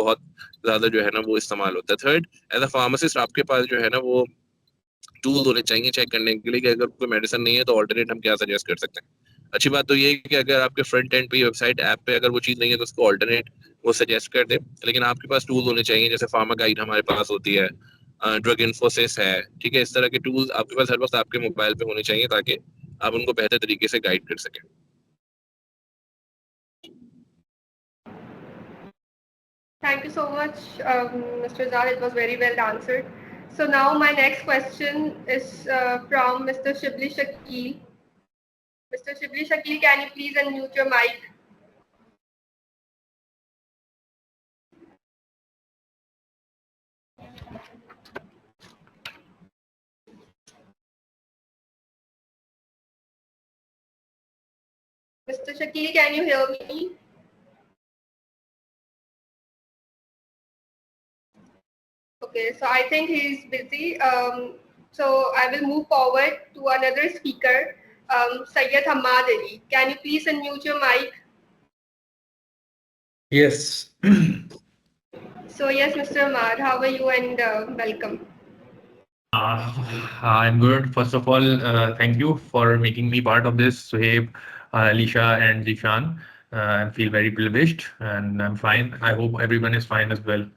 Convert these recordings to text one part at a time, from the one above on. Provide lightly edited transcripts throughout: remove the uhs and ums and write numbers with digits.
बहुत ज़्यादा जो है ना वो इस्तेमाल होता है। थर्ड, एज़ अ फार्मासिस्ट आपके पास जो है ना वो टूल्स होने चाहिए चेक करने के लिए कि अगर कोई मेडिसिन नहीं है तो ऑल्टरनेट हम क्या सजेस्ट कर सकते हैं। अच्छी बात तो ये है कि अगर आपके फ्रंट एंड पे वेबसाइट ऐप पे अगर वो चीज़ नहीं है तो उसको ऑल्टरनेट वो सजेस्ट कर दे, लेकिन आपके पास टूल्स होने चाहिए जैसे फार्मा गाइड हमारे पास होती है, ड्रग इन्फोसिस है, ठीक है? इस तरह के टूल्स आपके पास हर वक्त आपके मोबाइल पे होने चाहिए ताकि आप उनको बेहतर तरीके से गाइड कर सकें। Thank you so much, Mr. Zal. It was very well answered. So now my next question is from Mr. Shibli Shakil. Mr. Shibli Shakil, can you please unmute your mic? Mr. Shakil, can you hear me? Okay, so I think he's busy. So I will move forward to another speaker, Syed Hamad Ali. Can you please unmute your mic? Yes. So yes, Mr. Hamad, how are you and welcome. I'm good. First of all, thank you for making me part of this, Suhaib, Alicia, and Jishan. I feel very privileged and I'm fine. I hope everyone is fine as well.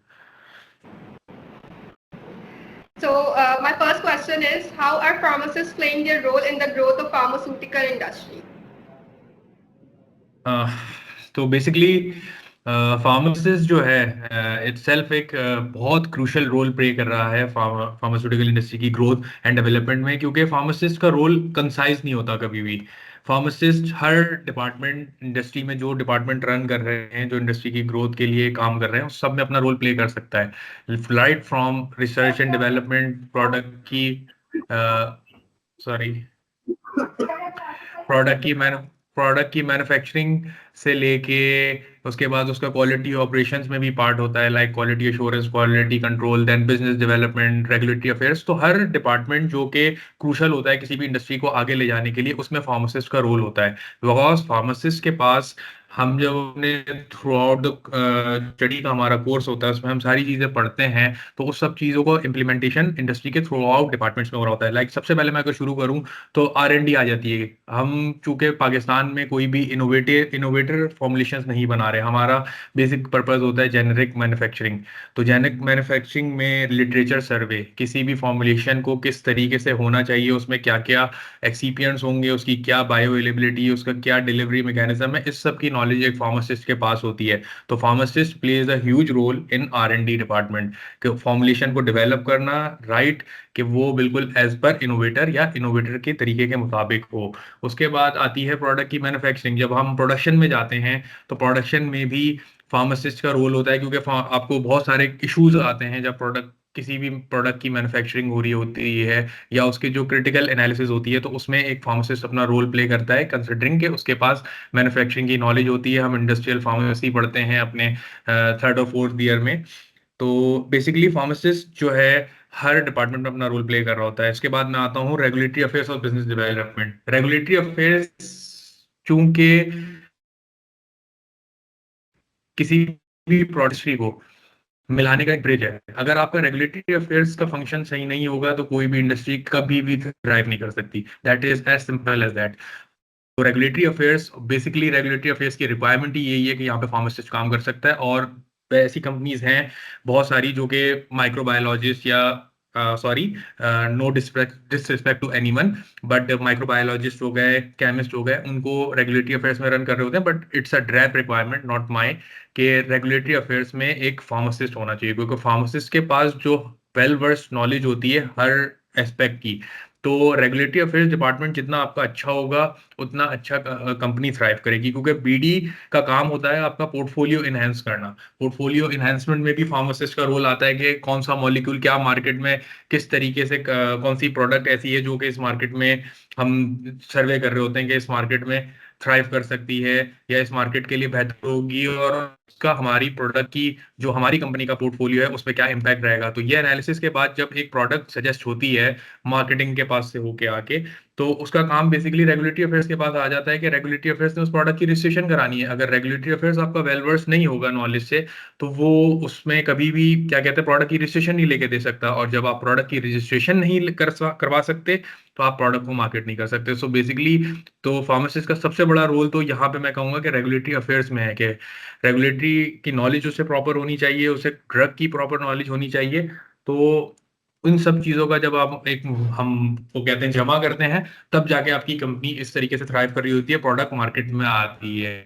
So my first question is, how are pharmacists playing their role in the growth of pharmaceutical industry? Uh, तो basically pharmacist जो है itself एक बहुत crucial role play कर रहा है pharmaceutical industry की growth and development में, क्योंकि फार्मासिस्ट का रोल कंसाइज नहीं होता कभी भी। फार्मासिस्ट हर डिपार्टमेंट, इंडस्ट्री में जो डिपार्टमेंट रन कर रहे हैं, जो इंडस्ट्री की ग्रोथ के लिए काम कर रहे हैं, उस सब में अपना रोल प्ले कर सकता है, right from research and development, sorry product की मैन प्रोडक्ट की मैन्युफैक्चरिंग से लेके उसके बाद उसका क्वालिटी ऑपरेशंस में भी पार्ट होता है, like quality assurance, quality control, then business development, regulatory affairs. तो हर डिपार्टमेंट जो कि क्रूशल होता है किसी भी इंडस्ट्री को आगे ले जाने के लिए, उसमें फार्मासिस्ट का रोल होता है। बिकॉज फार्मासिस्ट के पास हम जब अपने थ्रू आउट द स्टडी का हमारा कोर्स होता है, उसमें हम सारी चीजें पढ़ते हैं, तो उस सब चीजों को इम्प्लीमेंटेशन इंडस्ट्री के थ्रू आउट डिपार्टमेंट्स में हो रहा होता है। लाइक सबसे पहले मैं अगर शुरू करूं तो R&D आ जाती है। हम चूंकि पाकिस्तान में कोई भी इनोवेटर फॉर्मुलेशंस नहीं बना रहे, हमारा बेसिक पर्पस होता है जेनेरिक मैन्युफैक्चरिंग। तो जेनेरिक मैन्युफैक्चरिंग में लिटरेचर सर्वे, किसी भी फॉर्मुलेशन को किस तरीके से होना चाहिए, उसमें क्या क्या एक्सीपियंट्स होंगे, उसकी क्या बायो अवेलेबिलिटी, उसका क्या डिलीवरी मैकेनिज्म है, इस सब की नॉलेज एक फार्मासिस्ट के पास होती है। तो pharmacist plays a huge role in R&D department, कि फॉर्मुलेशन को डेवलप करना, राइट, कि वो बिल्कुल एज पर इनोवेटर या इनोवेटर के तरीके के मुताबिक हो। उसके बाद आती है प्रोडक्ट की मैन्युफैक्चरिंग। जब हम प्रोडक्शन में जाते हैं तो प्रोडक्शन में भी फार्मासिस्ट का रोल होता है, क्योंकि आपको बहुत सारे इश्यूज आते हैं जब किसी भी प्रोडक्ट की मैन्युफैक्चरिंग हो रही होती है या उसकी जो क्रिटिकल एनालिसिस होती है, तो उसमें एक फार्मासिस्ट अपना रोल प्ले करता है, कंसिडरिंग के उसके पास मैन्युफैक्चरिंग की नॉलेज होती है। हम इंडस्ट्रियल फार्मेसी पढ़ते हैं अपने थर्ड और फोर्थ ईयर में। तो बेसिकली फार्मासिस्ट जो है हर डिपार्टमेंट में अपना रोल प्ले कर रहा होता है। इसके बाद मैं आता हूँ रेगुलेटरी अफेयर्स और बिजनेस डेवलपमेंट। रेगुलेटरी अफेयर्स चूंकि किसी भी प्रोडक्ट्री को मिलाने का एक ब्रिज है। अगर आपका रेगुलेटरी अफेयर्स का फंक्शन सही नहीं होगा तो कोई भी इंडस्ट्री कभी भी थ्राइव नहीं कर सकती। That is as simple as that. तो regulatory affairs, basically regulatory affairs की रिक्वायरमेंट ही यही है कि यहाँ पे फार्मासिस्ट काम कर सकता है। और ऐसी कंपनीज हैं बहुत सारी जो कि माइक्रोबायोलॉजिस्ट या sorry, no disrespect to anyone, but microbiologist हो गए, केमिस्ट हो गए, उनको रेगुलेटरी अफेयर्स में रन कर रहे होते हैं। But it's a DRAP requirement, not my, कि रेगुलेटरी अफेयर्स में एक फार्मासिस्ट होना चाहिए, क्योंकि फार्मासिस्ट के पास जो वेल वर्स नॉलेज होती है हर एस्पेक्ट की। तो रेगुलेटरी अफेयर्स डिपार्टमेंट जितना आपका अच्छा होगा उतना अच्छा कंपनी थ्राइव करेगी, क्योंकि BD का काम होता है आपका पोर्टफोलियो इनहेंस करना। पोर्टफोलियो इनहेंसमेंट में भी फार्मासिस्ट का रोल आता है कि कौन सा मॉलिक्यूल क्या मार्केट में किस तरीके से कौन सी प्रोडक्ट ऐसी है जो कि इस मार्केट में हम सर्वे कर रहे होते हैं कि इस मार्केट में थ्राइव कर सकती है या इस मार्केट के लिए बेहतर होगी, और उसका हमारी प्रोडक्ट की, जो हमारी कंपनी का पोर्टफोलियो है, उस पर क्या इम्पैक्ट रहेगा। तो ये एनालिसिस के बाद जब एक प्रोडक्ट सजेस्ट होती है मार्केटिंग के पास से होके आके, तो उसका काम बेसिकली रेगुलेटरी अफेयर्स के पास आ जाता है कि रेगुलेटरी अफेयर्स ने उस प्रोडक्ट की रजिस्ट्रेशन करानी है। अगर रेगुलेटरी अफेयर्स आपका वेल वर्स नहीं होगा नॉलेज से, तो वो उसमें कभी भी क्या कहते हैं प्रोडक्ट की रजिस्ट्रेशन नहीं लेके दे सकता, और जब आप प्रोडक्ट की रजिस्ट्रेशन नहीं करवा सकते तो आप प्रोडक्ट को मार्केट नहीं कर सकते। सो बेसिकली तो फार्मासिस्ट का सबसे बड़ा रोल तो यहाँ पे मैं कहूंगा कि रेगुलेटरी अफेयर्स में है, कि रेगुलेटरी की नॉलेज उसे प्रॉपर होनी चाहिए, उसे ड्रग की प्रॉपर नॉलेज होनी चाहिए। तो इन सब चीजों का जब आप एक हम वो कहते हैं जमा करते हैं, तब जाके आपकी कंपनी इस तरीके से थ्राइव कर रही होती है, प्रोडक्ट मार्केट में आती है।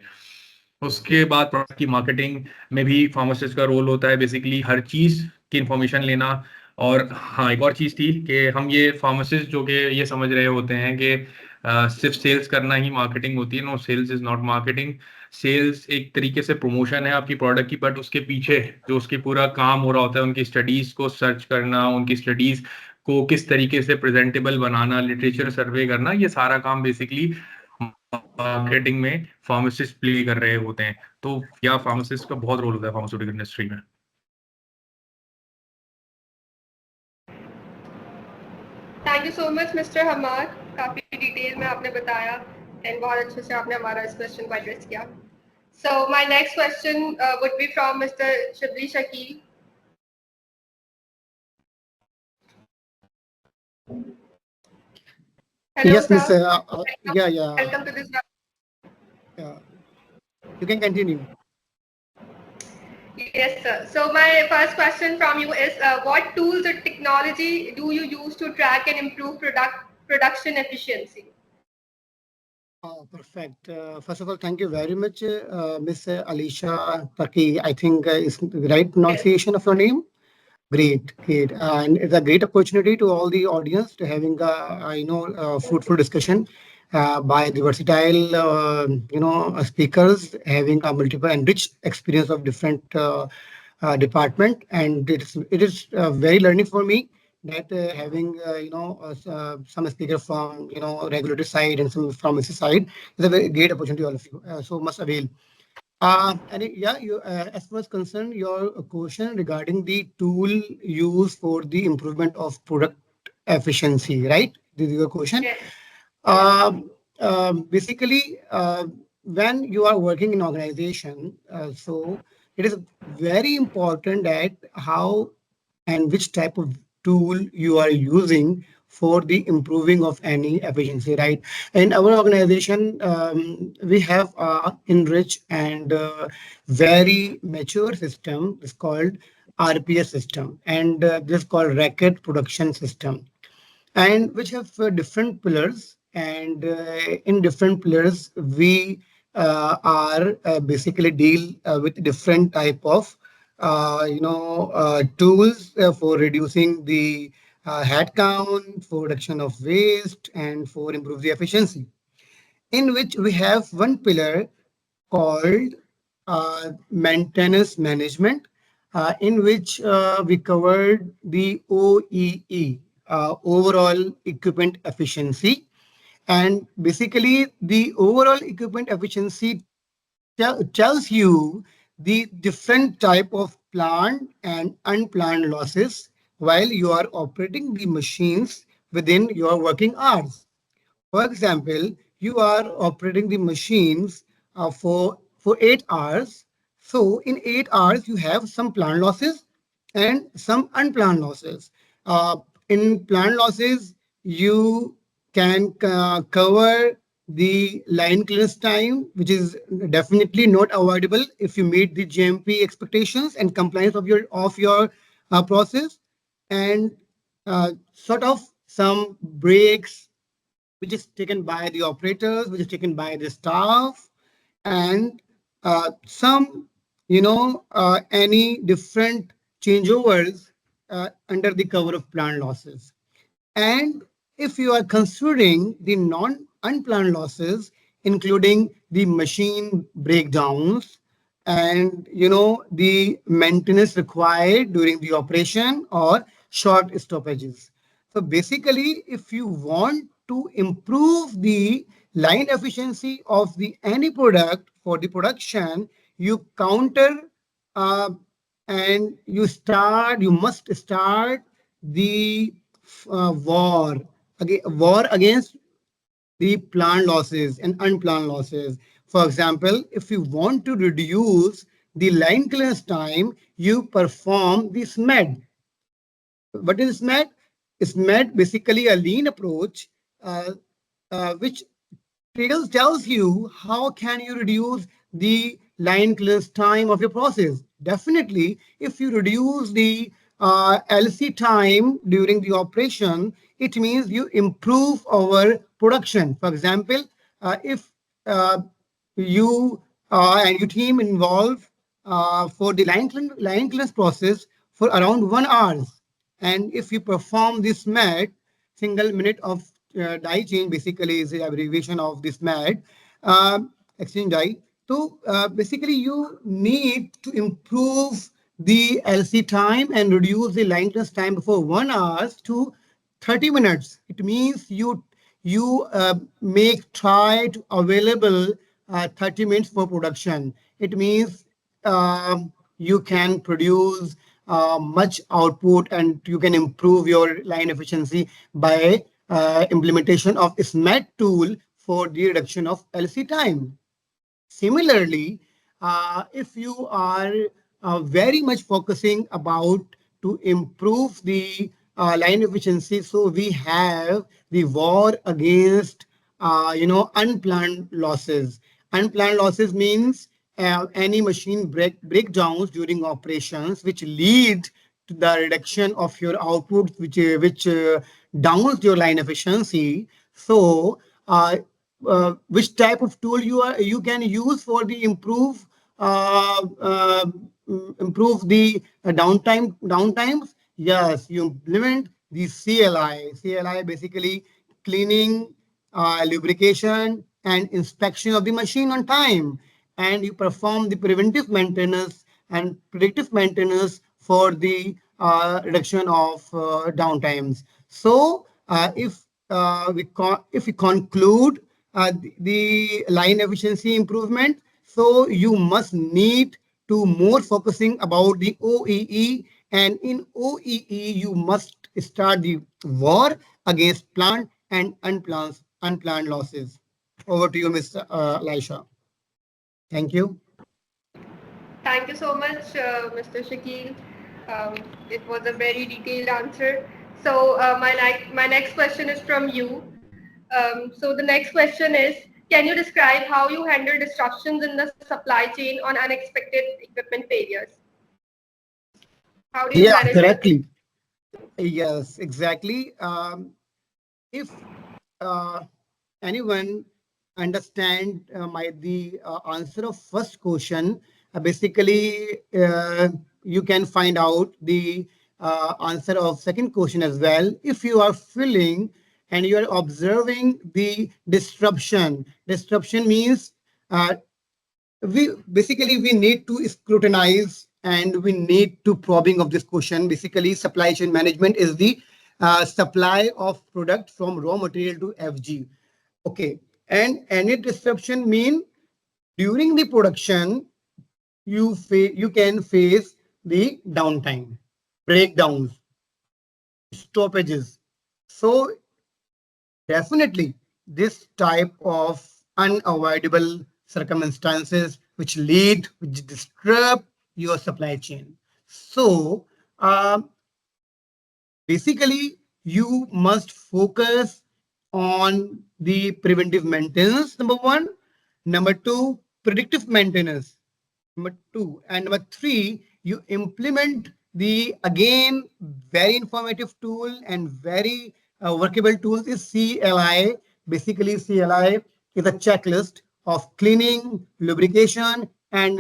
उसके बाद प्रोडक्ट की मार्केटिंग में भी फार्मासिस्ट का रोल होता है, बेसिकली हर चीज की इंफॉर्मेशन लेना। और हाँ, एक और चीज थी कि हम ये फार्मासिस्ट जो कि ये समझ रहे होते हैं कि सिर्फ सेल्स करना ही मार्केटिंग होती है। No, sales is not marketing. Sales एक तरीके से प्रमोशन है आपकी प्रोडक्ट की, बट उसके पीछे जो उसके पूरा काम हो रहा होता है, उनकी स्टडीज को सर्च करना, उनकी स्टडीज को किस तरीके से प्रेजेंटेबल बनाना, लिटरेचर सर्वे करना, ये सारा काम बेसिकली मार्केटिंग में फार्मासिस्ट प्ले कर रहे होते हैं। तो क्या फार्मासिस्ट का बहुत रोल होता है फार्मास्यूटिकल इंडस्ट्री में। Thank you so much mister Hamad, काफी डिटेल में आपने बताया एंड बहुत अच्छे से आपने हमारा इस क्वेश्चन को एड्रेस किया। सो my next question would be from mister Shibli Shakeel. Hello, Yes, Miss. sir. Yeah. Welcome to this. You can continue. Yes, sir. So my first question from you is, what tools or technology do you use to track and improve production efficiency? Oh, perfect. First of all, thank you very much, Miss Alisha Taki. I think is the right pronunciation of your name. Great. And it's a great opportunity to all the audience to having a fruitful discussion by the versatile speakers having a multiple and rich experience of different department, and it is very learning for me that having some speaker from regulatory side and some pharmacy side is a very great opportunity. All of you, so must avail. As far as concerned, your question regarding the tool used for the improvement of product efficiency, right? This is your question. Yes. Basically, when you are working in organization, so it is very important that how and which type of tool you are using for the improving of any efficiency, right? In our organization, we have a enriched and very mature system. It's called RPS system, and this is called Racket Production System, and which have different pillars. And in different pillars, we are basically deal with different type of tools for reducing the head count, for reduction of waste, and for improve the efficiency. In which we have one pillar called maintenance management, in which we covered the OEE, overall equipment efficiency. And basically, the overall equipment efficiency tells you the different type of planned and unplanned losses while you are operating the machines within your working hours. For example, you are operating the machines for 8 hours. So in 8 hours, you have some planned losses and some unplanned losses. In planned losses, you can cover the line clearance time, which is definitely not avoidable if you meet the GMP expectations and compliance of your process, and sort of some breaks which is taken by the operators, which is taken by the staff, and some, any different changeovers under the cover of planned losses. And if you are considering the non-unplanned losses, including the machine breakdowns and the maintenance required during the operation or short stoppages. So basically, if you want to improve the line efficiency of the any product for the production, you counter uh, and you must start the war against the planned losses and unplanned losses. For example, if you want to reduce the line clearance time, you perform the SMED. What is SMED? SMED basically a lean approach, uh, which tells you how can you reduce the line clearance time of your process. Definitely, if you reduce the LC time during the operation, it means you improve our production. For example, if uh, you and your team involve for the line clearance process for around 1 hour, and if you perform this MAD, single minute of die change basically is the abbreviation of this MAD, exchange die. So basically you need to improve the LC time and reduce the line clearance time before 1 hour to 30 minutes. It means you make try to available 30 minutes for production. It means you can produce much output and you can improve your line efficiency by implementation of SMAT tool for the reduction of LC time. Similarly, if you are very much focusing about to improve the line efficiency, so we have the war against unplanned losses. Unplanned losses means any machine breakdowns during operations which lead to the reduction of your output, which downs your line efficiency. So which type of tool you can use for the improve the downtimes. Yes, you implement the CLI basically cleaning, lubrication and inspection of the machine on time, and you perform the preventive maintenance and predictive maintenance for the reduction of downtimes. So if we conclude the line efficiency improvement, so you must need to more focusing about the OEE, and in OEE you must start the war against planned and unplanned losses. Over to you, Mr. Elisha. Thank you. Thank you so much, Mr. Shakil. It was a very detailed answer. So my next question is from you. So the next question is, can you describe how you handle disruptions in the supply chain on unexpected equipment failures? How do you Yeah, manage that? correctly. Yes, exactly. If uh, anyone understand the answer of first question, basically you can find out the answer of second question as well. If you are feeling and you are observing the disruption means we need to scrutinize and we need to probing of this question. Basically, supply chain management is the supply of product from raw material to FG. Okay, and any disruption mean during the production you can face the downtime, breakdowns, stoppages. So definitely, this type of unavoidable circumstances which disturb your supply chain. So basically, you must focus on the preventive maintenance, number one. Number two, predictive maintenance. Number two. And number three, you implement the, again, very informative tool and very workable tool is CLI. Basically, CLI is a checklist of cleaning, lubrication, and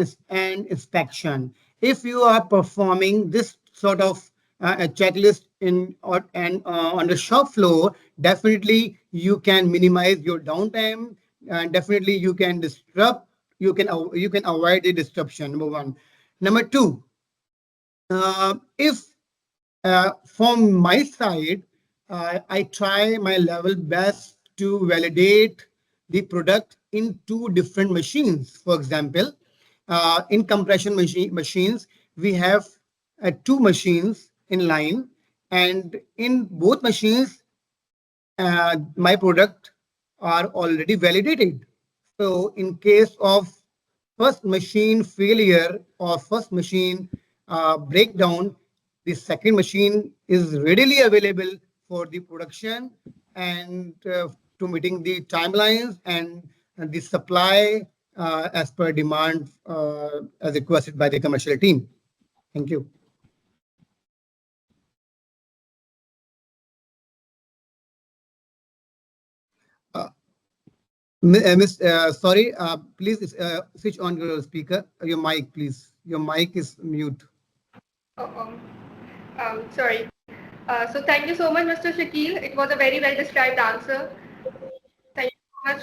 inspection. If you are performing this sort of a checklist on the shop floor, definitely you can minimize your downtime, and definitely you can avoid the disruption. Number one. Number two, if from my side, I try my level best to validate the product in two different machines. For example, in compression machines, we have two machines in line, and in both machines, my product are already validated. So in case of first machine failure or first machine breakdown, the second machine is readily available for the production and to meeting the timelines and the supply as per demand as requested by the commercial team. Thank you. Sorry, please switch on your speaker, your mic, please. Your mic is mute. Sorry. So thank you so much, Mr. Shakil. It was a very well described answer. Thank you so much.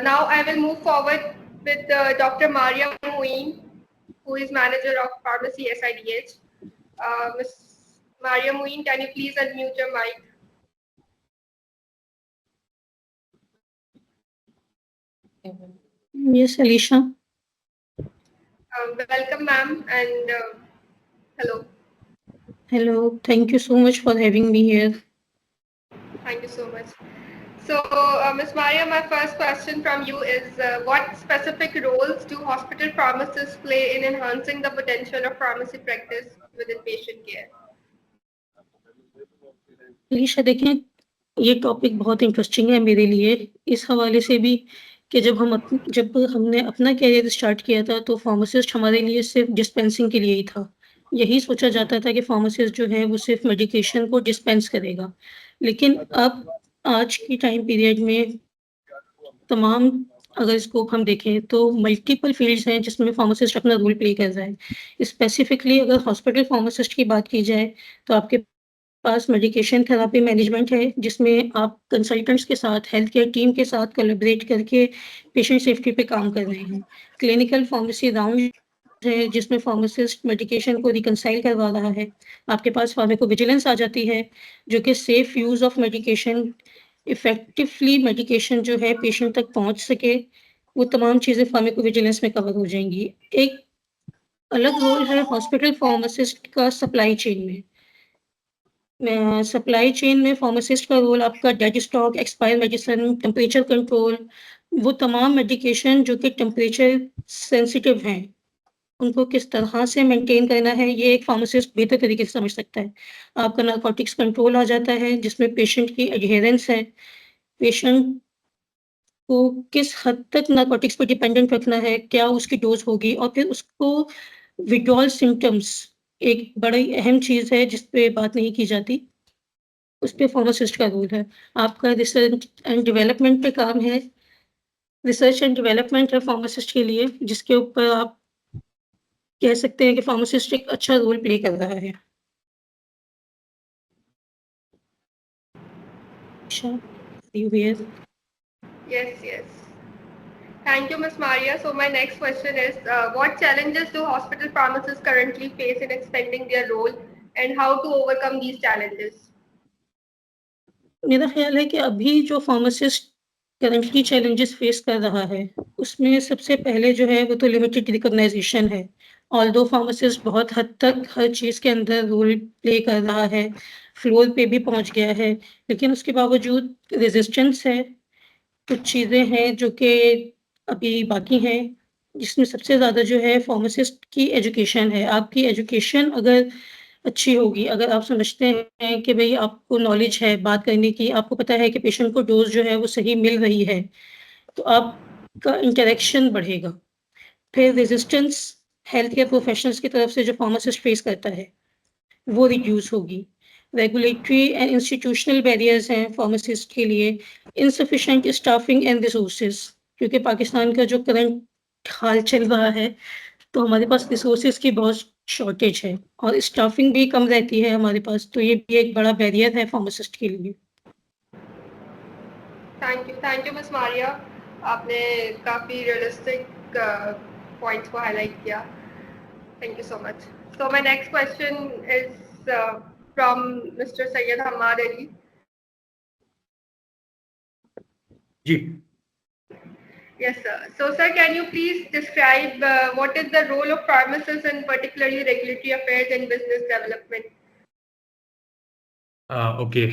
Now I will move forward with Dr. Maria Moeen, who is manager of pharmacy SIDH. Ms. Maria Moeen, can you please unmute your mic? Yes, Alicia. Welcome, ma'am, and hello. Hello. Thank you so much for having me here. Thank you so much. So, Ms. Maria, my first question from you is, what specific roles do hospital pharmacists play in enhancing the potential of pharmacy practice within patient care? Alisha देखें, ये topic बहुत interesting है मेरे लिए इस हवाले से भी कि जब हमने अपना कैरियर स्टार्ट किया था तो फार्मासिस्ट हमारे लिए सिर्फ डिस्पेंसिंग के लिए ही था। यही सोचा जाता था कि फार्मासिस्ट जो है वो सिर्फ मेडिकेशन को डिस्पेंस करेगा, लेकिन अब आज की टाइम पीरियड में तमाम अगर स्कोप हम देखें तो मल्टीपल फील्ड्स हैं जिसमें फार्मासिस्ट अपना रोल प्ले कर रहा है। स्पेसिफिकली अगर हॉस्पिटल फार्मासिस्ट की बात की जाए तो आपके पास मेडिकेशन थेरेपी मैनेजमेंट है, जिसमें आप कंसल्टेंट्स के साथ, हेल्थ केयर टीम के साथ कोलैबोरेट करके पेशेंट सेफ्टी पे काम कर रहे हैं। क्लिनिकल फार्मेसी राउंड है, जिसमें फार्मासिस्ट मेडिकेशन को रिकंसाइल करवा रहा है। आपके पास फार्माकोविजिलेंस आ जाती है, जो कि safe use of medication, effectively medication जो है पेशेंट तक पहुँच सके, वो तमाम चीज़ें फार्माकोविजिलेंस में कवर हो जाएँगी। एक अलग रोल है हॉस्पिटल फार्मासिस्ट का सप्लाई चेन में। सप्लाई चेन में फार्मासिस्ट का रोल आपका dead stock, expire medicine, temperature control, वो तमाम मेडिकेशन जो कि टेम्परेचर सेंसिटिव हैं, उनको किस तरह से मेंटेन करना है, ये एक फार्मासिस्ट बेहतर तरीके से समझ सकता है। आपका नारकोटिक्स कंट्रोल आ जाता है, जिसमें पेशेंट की एडहेरेंस है, पेशेंट को किस हद तक नारकोटिक्स पे डिपेंडेंट रखना है, क्या उसकी डोज़ होगी, और फिर उसको विथड्रॉल सिम्पटम्स एक बड़ी अहम चीज़ है जिस पे बात नहीं की जाती, उस पे फार्मासिस्ट का रोल है। आपका रिसर्च एंड डेवलपमेंट पे काम है, रिसर्च एंड डेवलपमेंट है फार्मासिस्ट के लिए, जिसके ऊपर आप कह सकते हैं कि फार्मासिस्ट एक अच्छा रोल प्ले कर रहा है। अच्छा, you here? Yes. Thank you, Ms. Maria. So my next question is, what challenges do hospital pharmacists currently face in expanding their role, and how to overcome these challenges? मेरा ख्याल है कि अभी जो फार्मासिस्ट करंटली चैलेंजेस फेस कर रहा है, उसमें सबसे पहले जो है वो तो लिमिटेड रिकॉग्नाइजेशन है। ऑल्दो फार्मासिस्ट बहुत हद तक हर चीज़ के अंदर रोल प्ले कर रहा है, फ्लोर पे भी पहुंच गया है, लेकिन उसके बावजूद रेजिस्टेंस है। कुछ चीज़ें हैं जो कि अभी बाकी हैं, जिसमें सबसे ज़्यादा जो है फार्मासिस्ट की एजुकेशन है। आपकी एजुकेशन अगर अच्छी होगी, अगर आप समझते हैं कि भई आपको नॉलेज है बात करने की, आपको पता है कि पेशेंट को डोज़ जो है वो सही मिल रही है, तो आपका इंटरैक्शन बढ़ेगा। फिर रेजिस्टेंस हेल्थ केयर प्रोफेशनल्स की तरफ से जो फार्मासिस्ट फेस करता है, वो रिड्यूस होगी। रेगुलेटरी एंड इंस्टीट्यूशनल बैरियर्स हैं फार्मासिस्ट के लिए, इनसफिशिएंट स्टाफिंग एंड रिसोर्सेज, क्योंकि पाकिस्तान का जो करंट हाल चल रहा है, तो हमारे पास रिसोर्सेज की बहुत शॉर्टेज है और स्टाफिंग भी कम रहती है हमारे पास, तो ये भी एक बड़ा बैरियर है फार्मासिस्ट के लिए। थैंक यू मिस मारिया, आपने काफ़ी रियलिस्टिक पॉइंट्स को हाईलाइट किया। Thank you so much. So my next question is from mister Syed Hamad Ali. जी। Yes, sir. So, sir, can you please describe what is the role of pharmacists in particularly regulatory affairs and business development? Okay,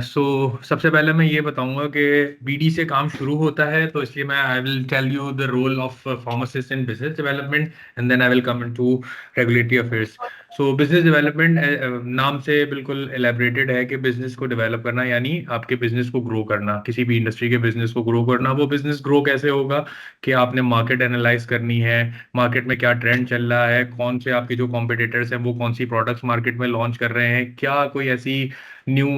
so सबसे पहले मैं ये बताऊंगा कि BD से काम शुरू होता है, तो इसलिए मैं I will tell you the role of pharmacist in business development and then I will come into regulatory affairs. So business development नाम से बिल्कुल एलेबरेटेड है कि बिजनेस को डेवलप करना, यानी आपके बिजनेस को ग्रो करना, किसी भी इंडस्ट्री के बिजनेस को ग्रो करना। वो बिजनेस ग्रो कैसे होगा कि आपने मार्केट एनालाइज करनी है, मार्केट में क्या ट्रेंड चल रहा है, कौन से आपके जो कॉम्पिटिटर्स हैं वो कौन सी प्रोडक्ट्स मार्केट में लॉन्च कर रहे हैं, क्या कोई ऐसी न्यू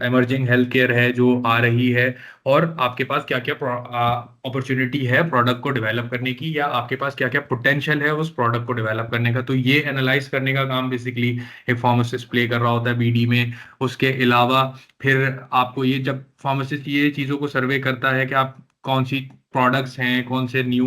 एमर्जिंग हेल्थ केयर है जो आ रही है, और आपके पास क्या क्या अपॉर्चुनिटी है प्रोडक्ट को डेवलप करने की, या आपके पास क्या क्या पोटेंशियल है उस प्रोडक्ट को डेवलप करने का। तो ये एनालाइज करने का काम बेसिकली एक फार्मासिस्ट प्ले कर रहा होता है बीडी में। उसके अलावा फिर आपको ये, जब फार्मासिस्ट ये चीज़ों को सर्वे करता है कि आप कौन सी प्रोडक्ट्स हैं, कौन से न्यू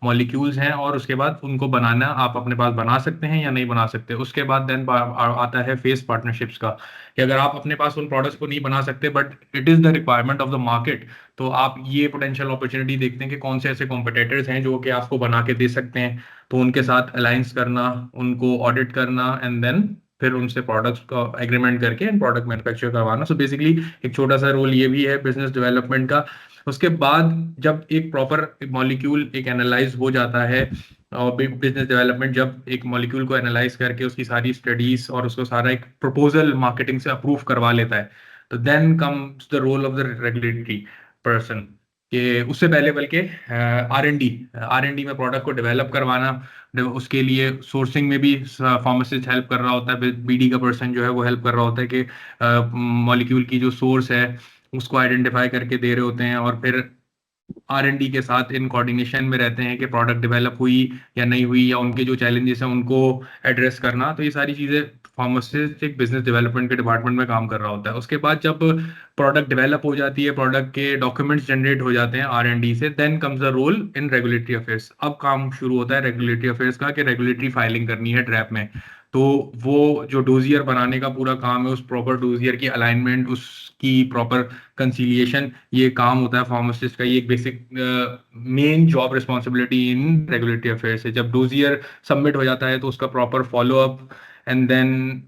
मॉलिक्यूल्स हैं, और उसके बाद उनको बनाना आप अपने पास बना सकते हैं या नहीं बना सकते। उसके बाद देन आता है फेस पार्टनरशिप्स का, कि अगर आप अपने पास उन प्रोडक्ट्स को नहीं बना सकते but it is the requirement of the market, तो आप ये पोटेंशियल अपॉर्चुनिटी देखते हैं कि कौन से ऐसे कॉम्पिटिटर्स हैं जो कि आपको बना के दे सकते हैं। तो उनके साथ अलायंस करना, उनको ऑडिट करना, एंड देन फिर उनसे प्रोडक्ट्स का एग्रीमेंट करके एंड प्रोडक्ट मैन्युफैक्चर करवाना। सो बेसिकली एक छोटा सा रोल ये भी है बिजनेस डेवलपमेंट का। उसके बाद जब एक प्रॉपर मॉलिक्यूल एक एनालाइज हो जाता है, और बिजनेस डेवलपमेंट जब एक मॉलिक्यूल को एनालाइज करके उसकी सारी स्टडीज और उसको सारा एक प्रपोजल मार्केटिंग से अप्रूव करवा लेता है, तो then comes the role of the regulatory person, कि उससे पहले बल्कि आर एन डी में प्रोडक्ट को डेवलप करवाना, उसके लिए सोर्सिंग में भी फार्मासिस्ट हेल्प कर रहा होता है, बीडी का पर्सन जो है वो हेल्प कर रहा होता है कि मॉलिक्यूल की जो सोर्स है उसको आइडेंटिफाई करके दे रहे होते हैं, और फिर आर एन डी के साथ इन कोऑर्डिनेशन में रहते हैं कि प्रोडक्ट डेवलप हुई या नहीं हुई, या उनके जो चैलेंजेस हैं उनको एड्रेस करना। तो ये सारी चीज़ें फार्मासिस्ट एक बिजनेस डेवलपमेंट के डिपार्टमेंट में काम कर रहा होता है। उसके बाद जब प्रोडक्ट डेवलप हो जाती है, प्रोडक्ट के डॉक्यूमेंट्स जनरेट हो जाते हैं आर एन डी से, then comes the role in regulatory affairs. अब काम शुरू होता है रेगुलेटरी अफेयर्स का, कि रेगुलेटरी फाइलिंग करनी है ट्रैप में। तो वो जो डोजियर बनाने का पूरा काम है, उस प्रॉपर डोजियर की अलाइनमेंट, उसकी प्रॉपर कंसीलिएशन, ये काम होता है फार्मासिस्ट का। ये एक basic main job responsibility in regulatory affairs है। जब डोजियर सबमिट हो जाता है तो उसका proper follow up, and then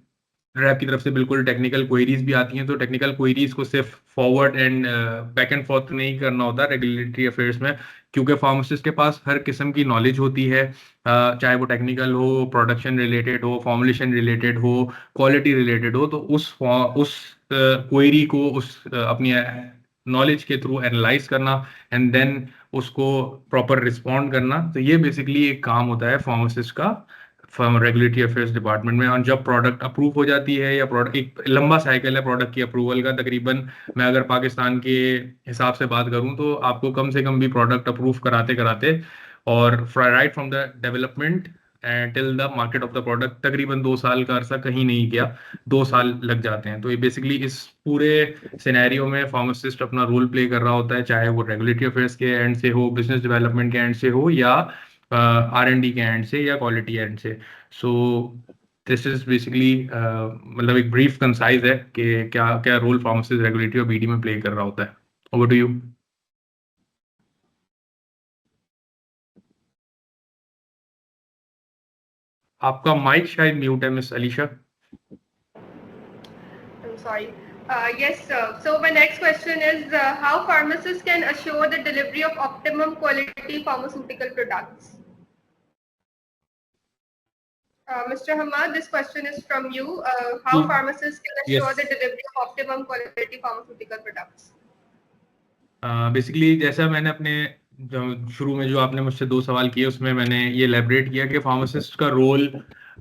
रैप की तरफ से बिल्कुल टेक्निकल क्वेरीज भी आती हैं, तो टेक्निकल क्वेरीज को सिर्फ forward and back and fourth नहीं करना होता रेगुलेटरी अफेयर्स में, क्योंकि फार्मासिस्ट के पास हर किस्म की नॉलेज होती है, चाहे वो टेक्निकल हो, प्रोडक्शन रिलेटेड हो, फॉर्मुलेशन रिलेटेड हो, क्वालिटी रिलेटेड हो। तो उस क्वेरी को अपनी नॉलेज के थ्रू एनालाइज करना, एंड देन उसको प्रॉपर रिस्पॉन्ड करना। तो ये बेसिकली एक काम होता है फार्मासिस्ट का रेगुलेटरी अफेयर्स डिपार्टमेंट में। और जब प्रोडक्ट अप्रूव हो जाती है, या प्रोडक्ट, एक लंबा साइकिल है प्रोडक्ट की अप्रूवल का, तकरीबन मैं अगर पाकिस्तान के हिसाब से बात करूं तो आपको कम से कम भी प्रोडक्ट अप्रूव कराते कराते, और right from the development till the market of the product, तकरीबन 2 साल का अरसा कहीं नहीं गया, 2 साल लग जाते हैं। तो ये बेसिकली इस पूरे सिनेरियो में फार्मासिस्ट अपना रोल प्ले कर रहा होता है, चाहे वो रेगुलेटरी अफेयर्स के एंड से हो, बिजनेस डेवलपमेंट के एंड से हो, या आर एन डी के एंड से, या क्वालिटी एंड से। सो दिस इज बेसिकली मतलब एक ब्रीफ कंसाइज है कि क्या क्या रोल फार्मासिस्ट रेगुलेटरी और बीडी में प्ले कर रहा होता है। Over to you. आपका माइक शायद म्यूट है miss Alisha. I'm sorry. Yes, sir. So my next question is how pharmacists can assure the delivery of optimum quality pharmaceutical products? Mr. Hamad, this question is from you. How pharmacists can assure the delivery of optimum quality pharmaceutical products? Basically जैसा मैंने अपने जो शुरू में जो आपने मुझसे 2 सवाल किए उसमें मैंने ये एलैबोरेट किया कि फार्मासिस्ट का रोल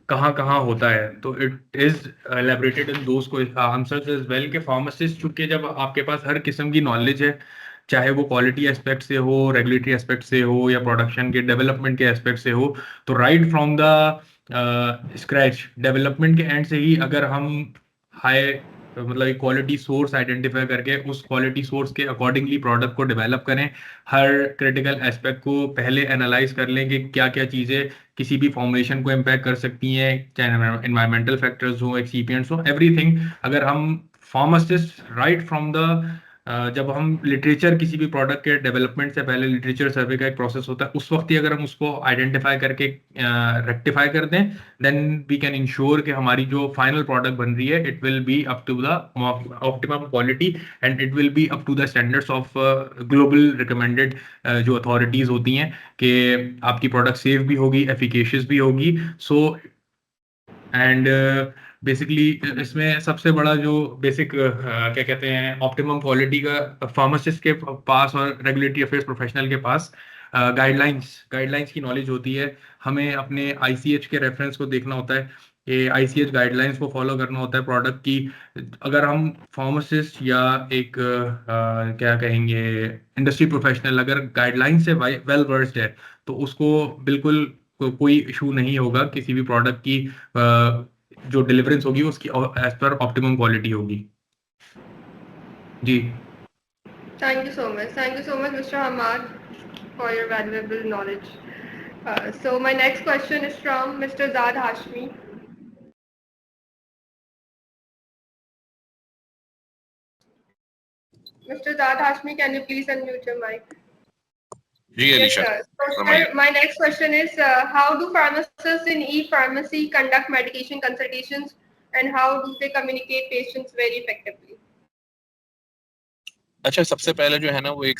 कहाँ कहाँ होता है, तो इट इज एलैबोरेटेड इन दोस को आंसर्स एज वेल, कि फार्मासिस्ट चूंकि जब आपके पास हर किस्म की नॉलेज है, चाहे वो क्वालिटी एस्पेक्ट से हो, रेगुलेटरी एस्पेक्ट से हो, या प्रोडक्शन के डेवलपमेंट के एस्पेक्ट से हो, तो right from the scratch development के एंड से ही अगर हम हाई मतलब एक क्वालिटी सोर्स आइडेंटिफाई करके उस क्वालिटी सोर्स के अकॉर्डिंगली प्रोडक्ट को डेवलप करें, हर क्रिटिकल एस्पेक्ट को पहले एनालाइज कर लें कि क्या क्या चीज़ें किसी भी फॉर्मुलेशन को इम्पैक्ट कर सकती हैं, चाहे एनवायरमेंटल फैक्टर्स हो, एक्सीपिएंट्स हो, एवरीथिंग। अगर हम फार्मासिस्ट राइट फ्रॉम द जब हम लिटरेचर किसी भी प्रोडक्ट के डेवलपमेंट से पहले लिटरेचर सर्वे का एक प्रोसेस होता है, उस वक्त ही अगर हम उसको आइडेंटिफाई करके रेक्टिफाई कर दें, देन वी कैन इंश्योर कि हमारी जो फाइनल प्रोडक्ट बन रही है it will be up to the optimum quality and it will be up to the standards of global recommended जो अथॉरिटीज होती हैं, कि आपकी प्रोडक्ट सेफ भी होगी, एफिकेशियस भी होगी। सो एंड बेसिकली इसमें सबसे बड़ा जो बेसिक क्या कहते हैं ऑप्टिमम क्वालिटी का फार्मासिस्ट के पास और रेगुलेटरी अफेयर्स प्रोफेशनल के पास गाइडलाइंस की नॉलेज होती है। हमें अपने आईसीएच के रेफरेंस को देखना होता है कि आईसीएच गाइडलाइंस को फॉलो करना होता है प्रोडक्ट की। अगर हम फार्मासिस्ट या एक क्या कहेंगे इंडस्ट्री प्रोफेशनल अगर गाइडलाइन से वेल वर्स्ड है, तो उसको बिल्कुल कोई इशू नहीं होगा, किसी भी प्रोडक्ट की जो डिलीवरेंस होगी उसकी एज पर ऑप्टिमम क्वालिटी होगी। जी, Thank you so much. Thank you so much, Mr. Hamad, for your valuable knowledge. So my next question is from Mr. Zad Hashmi. Mr. Zad Hashmi, can you please unmute your mic? Ji Yes, Alisha, sir. So, sir, my next question is, how do pharmacists in e-pharmacy conduct medication consultations, and how do they communicate patients very effectively? अच्छा, सबसे पहले जो है ना वो एक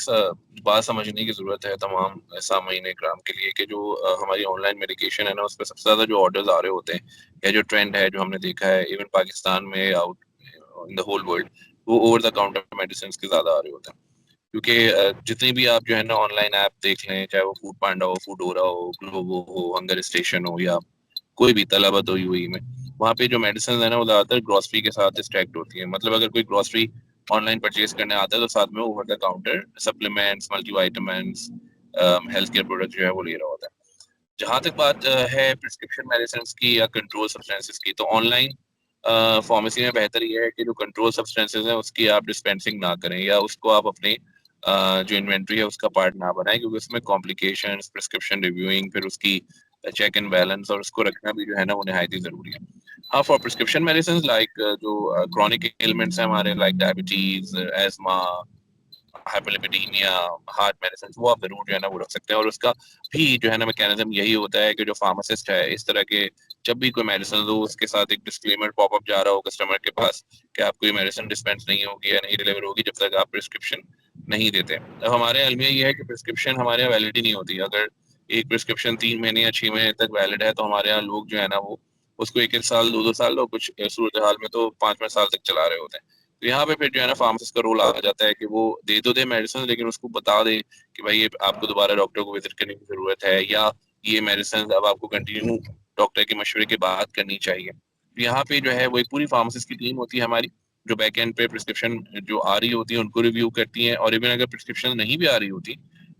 बात समझने की जरूरत है तमाम सामाईन इकराम के लिए कि जो हमारी ऑनलाइन मेडिकेशन है ना, उस पर सबसे ज्यादा जो ऑर्डर्स आ रहे होते हैं या जो ट्रेंड है जो हमने देखा है इवन पाकिस्तान में out in the whole world, वो ओवर द काउंटर मेडिसिन के ज्यादा आ रहे होते हैं। क्योंकि जितनी भी आप जो है ना ऑनलाइन ऐप देख लें, चाहे वो फूड पांडा हो, फूडोरा हो, ग्लोबो हो, हंगर स्टेशन हो, या कोई भी तलबत हो यूएई में, वहाँ पे जो मेडिसिन है ना वो ज्यादातर ग्रोसरी के साथ स्टैक्ड होती है। मतलब अगर कोई ग्रोसरी ऑनलाइन परचेज करने आता है तो साथ में over the counter supplements, multivitamins, health care product जो है वो ले रहा होता है। जहाँ तक बात है प्रिस्क्रिप्शन मेडिसिन की या कंट्रोल सब्सटेंसेस की, तो ऑनलाइन फार्मेसी में बेहतर ये है कि जो कंट्रोल सब्सटेंसेस हैं उसकी आप डिस्पेंसिंग ना करें या उसको आप अपने जो इन्वेंट्री है उसका पार्ट ना बनाएं, क्योंकि उसमें कॉम्प्लिकेशंस, प्रिस्क्रिप्शन रिव्यूइंग, फिर उसकी चेक एंड बैलेंस और उसको रखना भी जो है ना वो निहायत ही जरूरी है। हाँ, फॉर प्रिस्क्रिप्शन मेडिसिन लाइक जो क्रॉनिक एलिमेंट्स हैं हमारे, like diabetes, ESMA, hyperlipidaemia, heart medicine, वो आप जरूर जो है ना वो रख सकते हैं। और उसका भी जो है ना मैकेनिज्म यही होता है कि जो फार्मासिस्ट है इस तरह के जब भी कोई मेडिसिन दो उसके साथ एक डिस्क्लेमर पॉपअप जा रहा हो कस्टमर के पास कि आपको ये मेडिसिन डिस्पेंस नहीं होगी या नहीं डिलीवर होगी जब तक आप प्रिस्क्रिप्शन नहीं देते। अब हमारे अलमिया ये है कि प्रिस्क्रिप्शन हमारे यहाँ वैलिड ही नहीं होती। अगर एक प्रिस्क्रिप्शन 3 महीने या 6 महीने तक वैलिड है तो हमारे यहाँ लोग जो है ना वो उसको 1-1 साल, 2-2 साल और कुछ सूरत हाल में तो 5-5 साल तक चला रहे होते हैं। तो यहाँ पे फिर जो है ना फार्मासिस्ट का रोल आ जाता है कि वो दे तो दे मेडिसिन, लेकिन उसको बता दे कि भाई ये आपको दोबारा डॉक्टर को विजिट करने की जरूरत है, या ये मेडिसिन अब आपको कंटिन्यू डॉक्टर के मशवरे के बाद करनी चाहिए। तो यहाँ पे जो है वो एक पूरी फार्मासिस्ट की टीम होती है हमारी, जो बैक एंड पे प्रिस्क्रिप्शन जो आ रही होती है उनको रिव्यू करती है, और इवन अगर प्रिस्क्रिप्शन नहीं भी आ रही होती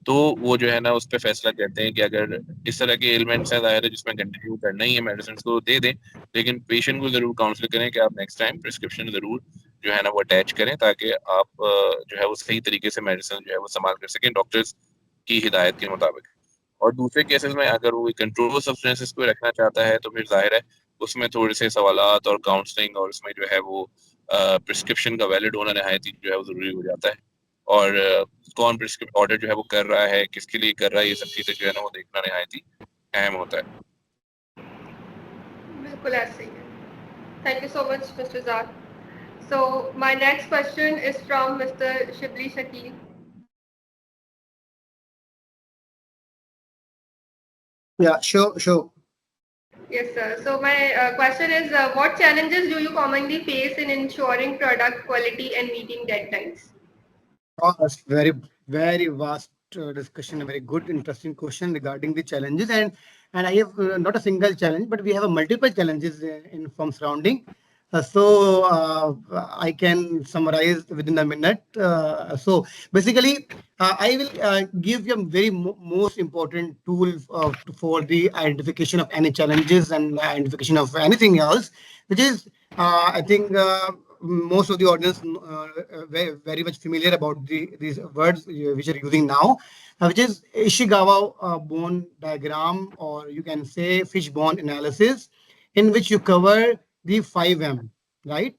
तो वो जो है ना उस पर फैसला करते हैं कि अगर इस तरह के एलिमेंट्स हैं ज़ाहिर है जिसमें कंटिन्यू करना ही है मेडिसिन को दे दें, लेकिन पेशेंट को जरूर काउंसिल करें कि आप नेक्स्ट टाइम प्रिस्क्रिप्शन जरूर जो है ना वो अटैच करें, ताकि आप जो है वो सही तरीके से मेडिसिन जो है वो इस्तेमाल कर सकें डॉक्टर्स की हिदायत के मुताबिक। और दूसरे केसेस में अगर वो कंट्रोल सब्सटेंसेस को रखना चाहता है तो फिर जाहिर है उसमें थोड़े से सवालात और काउंसलिंग और उसमें जो है वो प्रिस्क्रिप्शन का वैलिड होना नहायत ही जो है वो जरूरी हो जाता है। और कौन प्रिस्क्रिप्शन ऑर्डर जो है वो कर रहा है, किसके लिए कर रहा है, ये सब चीजें जो है ना वो देखना नहायत ही अहम होता है। बिल्कुल ऐसे ही है। Thank you so much, Mr. Zad. So my next question is from Mr. Shibli Shakil. Yeah, sure. Yes, sir. So my question is, what challenges do you commonly face in ensuring product quality and meeting deadlines? That's very, very vast discussion, a very good, interesting question regarding the challenges. And I have not a single challenge, but we have a multiple challenges from surrounding. So I can summarize within a minute. So basically, I will give you a very most important tool for the identification of any challenges and identification of anything else, which is, I think, most of the audience very much familiar about these words which are using now, which is Ishikawa bone diagram, or you can say fishbone analysis, in which you cover the 5M, right?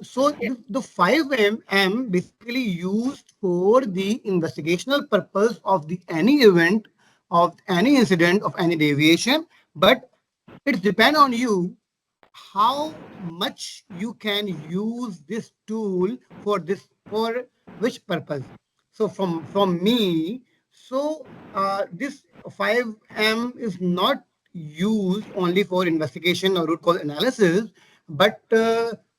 So the 5M basically used for the investigational purpose of the any event, of any incident, of any deviation, but it depends on you how much you can use this tool for which purpose. So from me, so this 5M is not used only for investigation or root cause analysis, but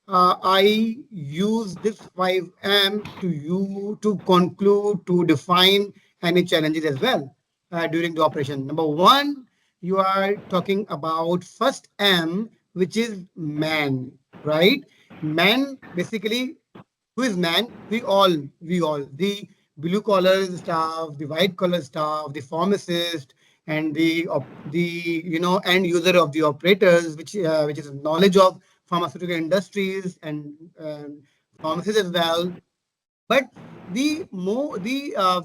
I use this 5M to conclude, to define any challenges as well during the operation. Number one, you are talking about first M, which is man, right? Man, basically, who is man? We all, the blue collar staff, the white collar staff, the pharmacist, and the end user of the operators, which is knowledge of pharmaceutical industries and pharmacies as well. But the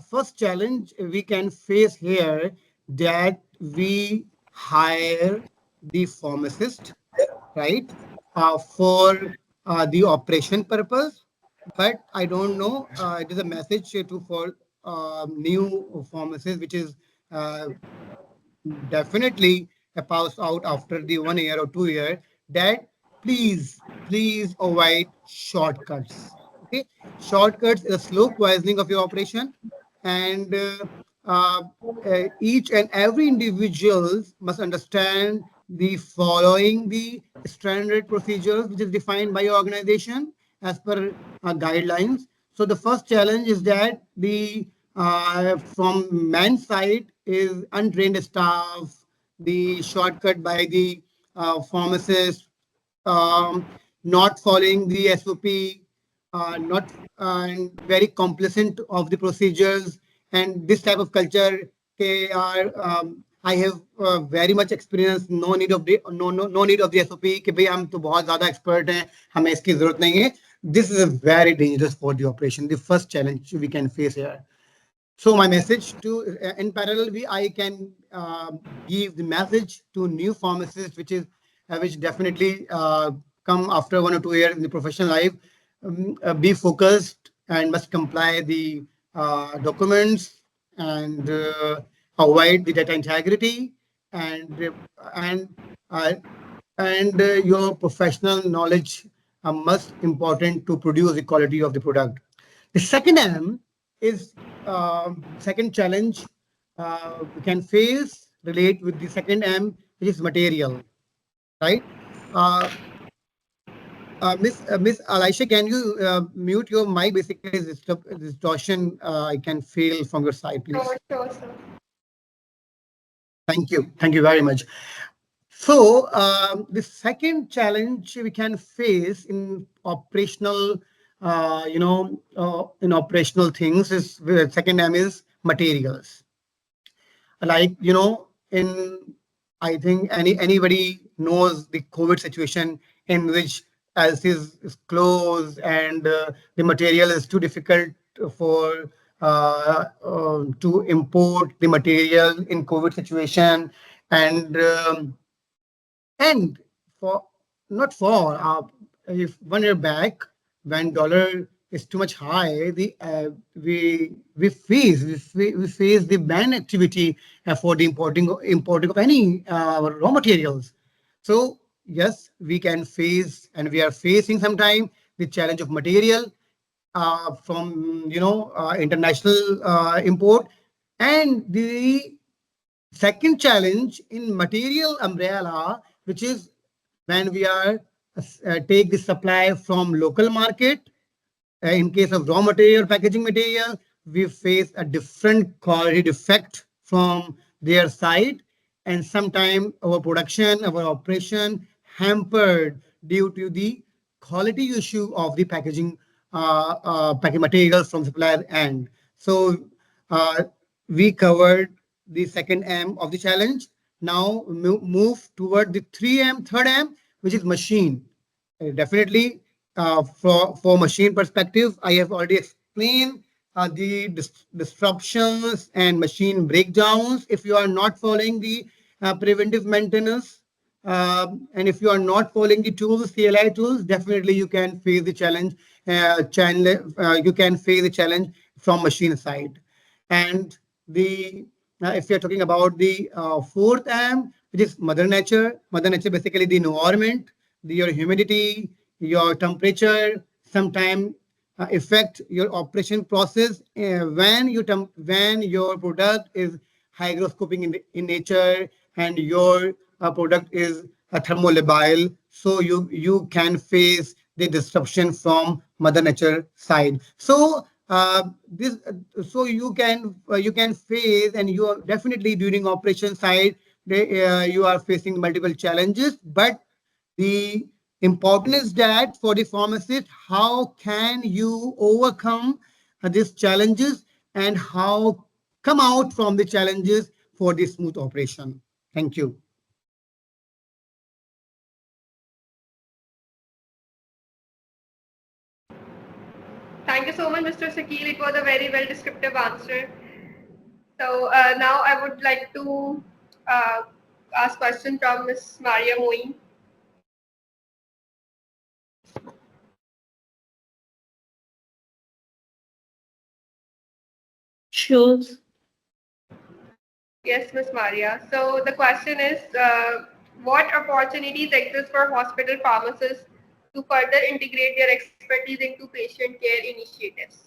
first challenge we can face here, that we hire the pharmacist, right, for the operation purpose. But I don't know. It is a message to for new pharmacists, which is uh, definitely pass out after the 1 year or 2 year, that please avoid shortcuts. Okay, shortcuts is a slow poisoning of your operation, and uh, each and every individual must understand the following the standard procedures which is defined by your organization as per guidelines. So the first challenge is that the from man's side is untrained staff, the shortcut by the pharmacist, not following the SOP, not and very complacent of the procedures, and this type of culture. They are. I have very much experience. No need of the no need of the SOP कि भाई हम तो बहुत ज़्यादा expert हैं, हमें इसकी ज़रूरत नहीं है. This is a very dangerous for the operation. The first challenge we can face here. So my message to in parallel, I can give the message to new pharmacists, which definitely come after 1 or 2 years in the professional life. Be focused and must comply the documents, and avoid the data integrity, and and uh, your professional knowledge are most important to produce the quality of the product. The second M is second challenge we can face relate with the second M, which is material, right? Uh, Miss Alisha, can you mute your mic? Basically, this distortion I can feel from your side, please. Sure, sir. Thank you very much. So the second challenge we can face in operational, in operational things is second M is materials. Like in I think anybody knows the COVID situation in which as is closed, and the material is too difficult for to import the material in COVID situation, and and for not for if 1 year back, when dollar is too much high, the we face the ban activity for the importing of any raw materials. So yes, we can face, and we are facing sometime the challenge of material from international import. And the second challenge in material umbrella, which is when we are take the supply from local market. In case of raw material, packaging material, we face a different quality defect from their side, and sometimes our production, our operation hampered due to the quality issue of the packaging materials from supplier end. So uh, we covered the second M of the challenge. Now move toward the third M, which is machine. Definitely, for machine perspective, I have already explained the disruptions and machine breakdowns if you are not following the preventive maintenance and if you are not following the tools, CLI tools, definitely you can face the challenge. You can face the challenge from machine side. And the if you're talking about the fourth M, which is Mother Nature. Mother Nature basically the environment, your humidity, your temperature, sometime affect your operation process when your product is hygroscopic in nature, and your product is thermolabile, so you can face the disruption from Mother Nature side. So this so you can face, and you are definitely during operation side you are facing multiple challenges, but the important is that for the pharmacist, how can you overcome these challenges and how come out from the challenges for the smooth operation. Thank you. Thank you so much, Mr. Shakil. It was a very well descriptive answer. So now I would like to ask question from Ms. Maria Moin. Sure. Yes, Ms. Maria. So the question is, what opportunities exist for hospital pharmacists to further integrate their expertise into patient care initiatives?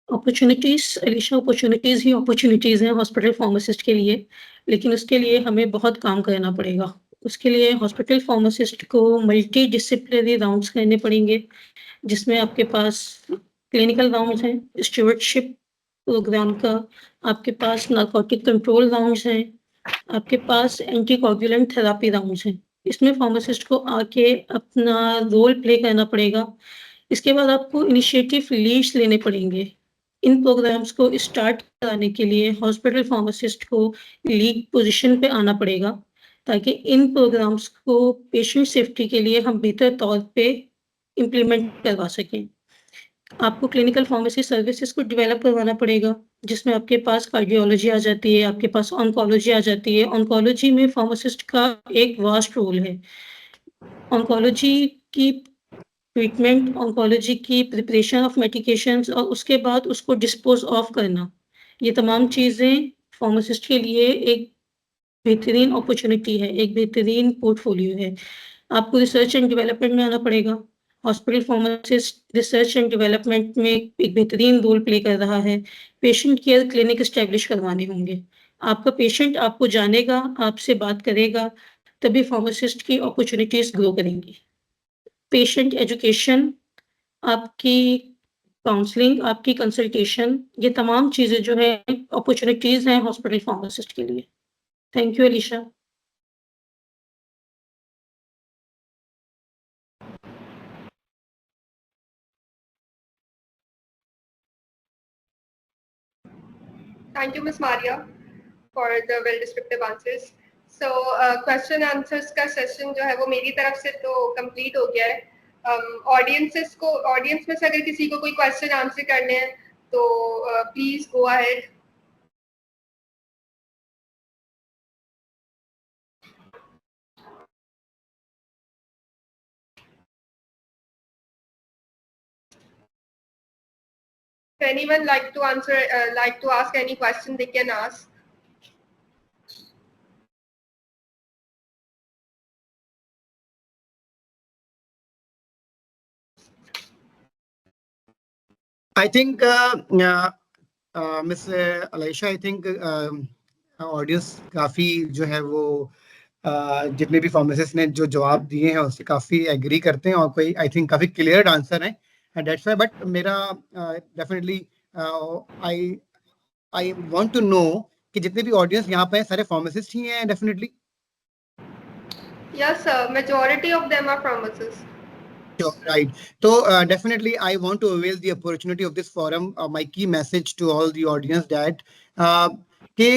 Opportunities Alisha, opportunities ही opportunities हैं hospital pharmacist के लिए, लेकिन उसके लिए हमें बहुत काम करना पड़ेगा। उसके लिए हॉस्पिटल फार्मासिस्ट को मल्टी डिसिप्लिनरी राउंड्स करने पड़ेंगे, जिसमें आपके पास क्लिनिकल राउंड्स हैं, स्टूवर्डशिप प्रोग्राम का, आपके पास नार्कोटिक कंट्रोल राउंड्स हैं, आपके पास एंटीकोगुलेंट थेरेपी राउंड्स हैं। इसमें फार्मासिस्ट को आके अपना रोल प्ले करना पड़ेगा। इसके बाद आपको इनिशिएटिव लीड्स लेने पड़ेंगे। इन प्रोग्राम्स को स्टार्ट कराने के लिए हॉस्पिटल फार्मासिस्ट को लीड पोजीशन पे आना पड़ेगा, ताकि इन प्रोग्राम्स को पेशेंट सेफ्टी के लिए हम बेहतर तौर पे इम्प्लीमेंट करवा सकें। आपको क्लिनिकल फार्मेसी सर्विसेज को डेवलप करवाना पड़ेगा, जिसमें आपके पास कार्डियोलॉजी आ जाती है, आपके पास ऑन्कोलॉजी आ जाती है। ऑन्कोलॉजी में फार्मासिस्ट का एक वास्ट रोल है। ऑन्कोलॉजी की ट्रीटमेंट, ऑन्कोलॉजी की प्रिपरेशन ऑफ मेडिकेशंस और उसके बाद उसको डिस्पोज ऑफ करना, ये तमाम चीज़ें फार्मासिस्ट के लिए एक बेहतरीन अपॉर्चुनिटी है, एक बेहतरीन पोर्टफोलियो है। आपको रिसर्च एंड डेवलपमेंट में आना पड़ेगा। Hospital pharmacist research and development में एक बेहतरीन रोल प्ले कर रहा है। पेशेंट केयर क्लिनिक एस्टेब्लिश करवाने होंगे। आपका पेशेंट आपको जानेगा, आपसे बात करेगा, तभी फार्मासिस्ट की अपॉर्चुनिटीज़ ग्रो करेंगी। पेशेंट एजुकेशन, आपकी काउंसलिंग, आपकी कंसल्टेशन, ये तमाम चीज़ें जो है अपॉर्चुनिटीज़ हैं हॉस्पिटल फार्मासिस्ट के लिए। Thank you Alisha. Thank you, Ms. Maria, for the well descriptive answers. So question answers का सेशन जो है वो मेरी तरफ से तो कंप्लीट हो गया है। ऑडियंस में से अगर किसी को कोई क्वेश्चन आंसर करने हैं तो please go ahead. If anyone like to ask any question, they can ask. I think, Miss Alisha, I think audience काफी जो है वो जितने भी फार्मासिस्ट ने जो जवाब दिए हैं उससे काफी एग्री करते हैं और कोई आई थिंक काफी क्लियर आंसर है, एंड दैट्स व्हाई। बट मेरा definitely I want to know कि जितने भी ऑडियंस यहाँ पे हैं सारे फार्मासिस्ट ही हैं definitely. Yes, sir. Majority of them are pharmacists. Right. So definitely I want to avail the opportunity of this forum. My key message to all the audience that कि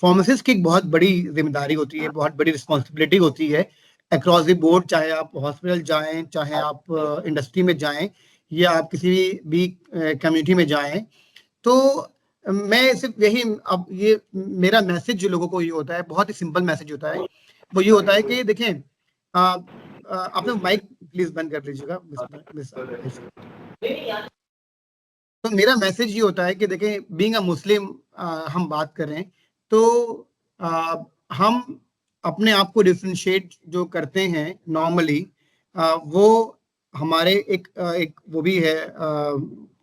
pharmacist की एक बहुत बड़ी जिम्मेदारी होती है, बहुत बड़ी रिस्पॉन्सिबिलिटी होती है अक्रॉस द बोर्ड, चाहे आप हॉस्पिटल जाएं, चाहे आप इंडस्ट्री में जाएं या आप किसी भी कम्युनिटी में जाएं। तो मैं सिर्फ यही, अब ये मेरा मैसेज जो लोगों को ये होता है, बहुत ही सिंपल मैसेज होता है, वो ये होता है कि देखें, आपने माइक प्लीज बंद कर लीजिएगा मिस आयशा। तो मेरा मैसेज ये होता है कि देखें, बीइंग अ मुस्लिम हम बात कर रहे हैं, तो हम अपने आप को डिफ्रेंशिएट जो करते हैं नॉर्मली, वो हमारे एक वो भी है,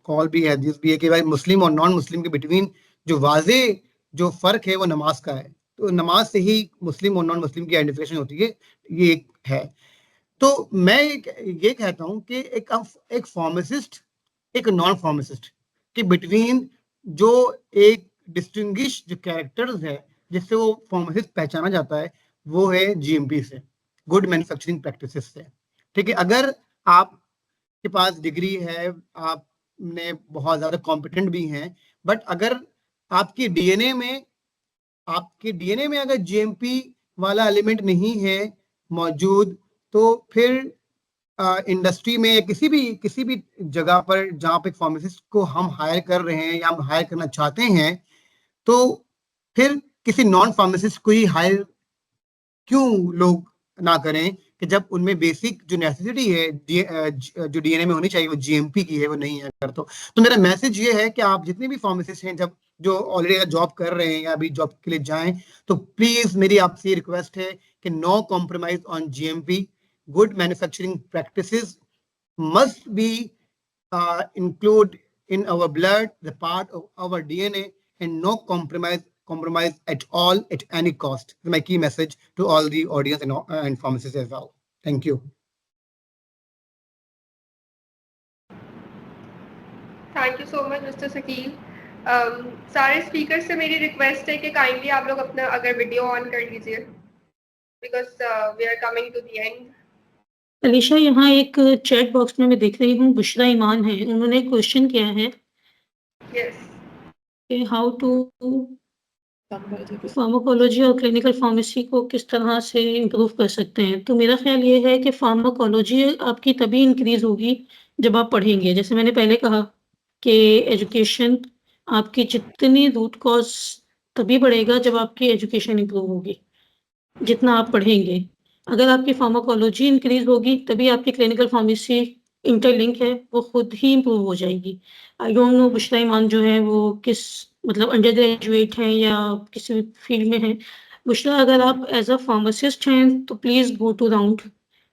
कॉल भी है, जिस भी है कि भाई मुस्लिम और नॉन मुस्लिम के बिटवीन जो वाजे जो फर्क है वो नमाज का है। तो नमाज से ही मुस्लिम और नॉन मुस्लिम की आइडेंटिफिकेशन होती है, ये एक है। तो मैं ये कहता हूं कि एक फार्मासिस्ट, एक नॉन फार्मासिस्ट के बिटवीन जो एक डिस्टिंग्विश जो कैरेक्टर्स है जिससे वो फार्मासिस्ट पहचाना जाता है, वो है जीएमपी से, गुड मैन्युफैक्चरिंग प्रैक्टिसेस से। ठीक है, अगर आपके पास डिग्री है, आपने बहुत ज्यादा कॉम्पिटेंट भी हैं, बट अगर आपके डीएनए में अगर जीएमपी वाला एलिमेंट नहीं है मौजूद, तो फिर इंडस्ट्री में या किसी भी जगह पर जहां पे फार्मासिस्ट को हम हायर कर रहे हैं या हम हायर करना चाहते हैं, तो फिर किसी नॉन फार्मासिस्ट को ही हायर क्यों लोग ना करें, कि जब उनमें बेसिक जो नेसेसिटी है जो डीएनए में होनी चाहिए वो जीएमपी की है, वो नहीं है। अगर तो मेरा मैसेज ये है कि आप जितने भी फार्मासिस्ट हैं, जब जो ऑलरेडी जॉब कर रहे हैं या अभी जॉब के लिए जाएं, तो प्लीज मेरी आपसे रिक्वेस्ट है कि no compromise on GMP. Good manufacturing practices must be include in our blood, the part of our DNA, and no compromise at all at any cost. This is my key message to all the audience and pharmacists as well. Thank you. Thank you so much mister Shakeel. सारे speaker से मेरी request है कि kindly आप लोग अपना अगर video on कर लीजिए, because we are coming to the end. Alisha, यहाँ एक चैट बॉक्स में मैं देख रही हूँ, बुशरा ईमान है, उन्होंने क्वेश्चन किया है यस, कि हाउ टू फार्माकोलॉजी और क्लिनिकल फार्मेसी को किस तरह से इम्प्रूव कर सकते हैं। तो मेरा ख्याल ये है कि फार्माकोलॉजी आपकी तभी इंक्रीज होगी जब आप पढ़ेंगे। जैसे मैंने पहले कहा कि एजुकेशन आपकी जितनी रूट कॉज तभी बढ़ेगा जब आपकी एजुकेशन इंप्रूव होगी, जितना आप पढ़ेंगे। अगर आपकी फार्माकोलॉजी इंक्रीज होगी तभी आपकी क्लिनिकल फार्मेसी इंटरलिंक है वो खुद ही इंप्रूव हो जाएगी। आई डोंट नो बुशरा ईमान जो है वो किस मतलब अंडर ग्रेजुएट हैं या किसी फील्ड में हैं। बुशरा, अगर आप एज अ फार्मासिस्ट हैं तो please go to round,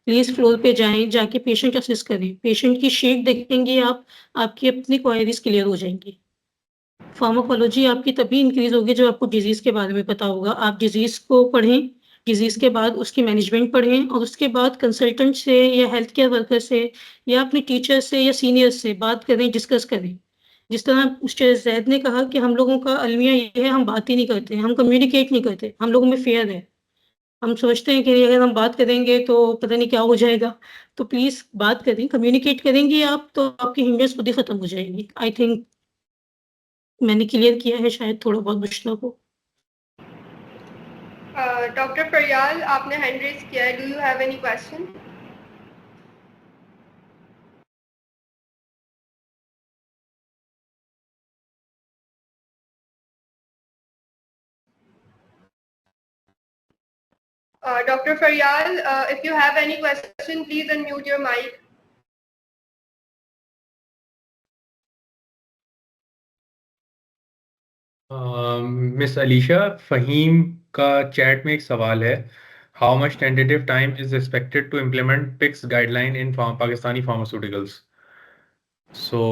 please floor पे जाएं, जाके पेशेंट असिस्ट करें, पेशेंट की शीट देखेंगे आप, आपकी अपनी क्वायरीज क्लियर हो जाएंगी। फार्माकोलॉजी आपकी तभी इंक्रीज होगी जब आपको डिजीज़ के बारे में पता होगा। आप डिजीज़ को पढ़ें, डिजीज़ के बाद उसकी मैनेजमेंट पढ़ें और उसके बाद कंसल्टेंट से या हेल्थ केयर वर्कर से या अपने टीचर से या सीनियर से बात करें, डिस्कस करें। जिस तरह उस्ताद ज़ैद ने कहा कि हम लोगों का अलमिया ये है, हम बात ही नहीं करते, हम कम्युनिकेट नहीं करते, हम लोगों में फ़ियर है। हम सोचते हैं कि अगर हम बात करेंगे तो पता नहीं क्या हो जाएगा। तो प्लीज़ बात करें, कम्युनिकेट करेंगी आप तो आपकी हिंड्रेंस खुद ही ख़त्म हो जाएगी। आई थिंक मैंने क्लियर किया है शायद थोड़ा बहुत बुशरा को। डॉक्टर फरियाल, आपने हैंड रेज किया है, do you have any question? Dr. Faryal, if you have any question, please unmute your mic. Miss Alisha, Faheem का चैट में एक सवाल है, how much tentative time is expected to implement PICS guideline in Pakistani pharmaceuticals. So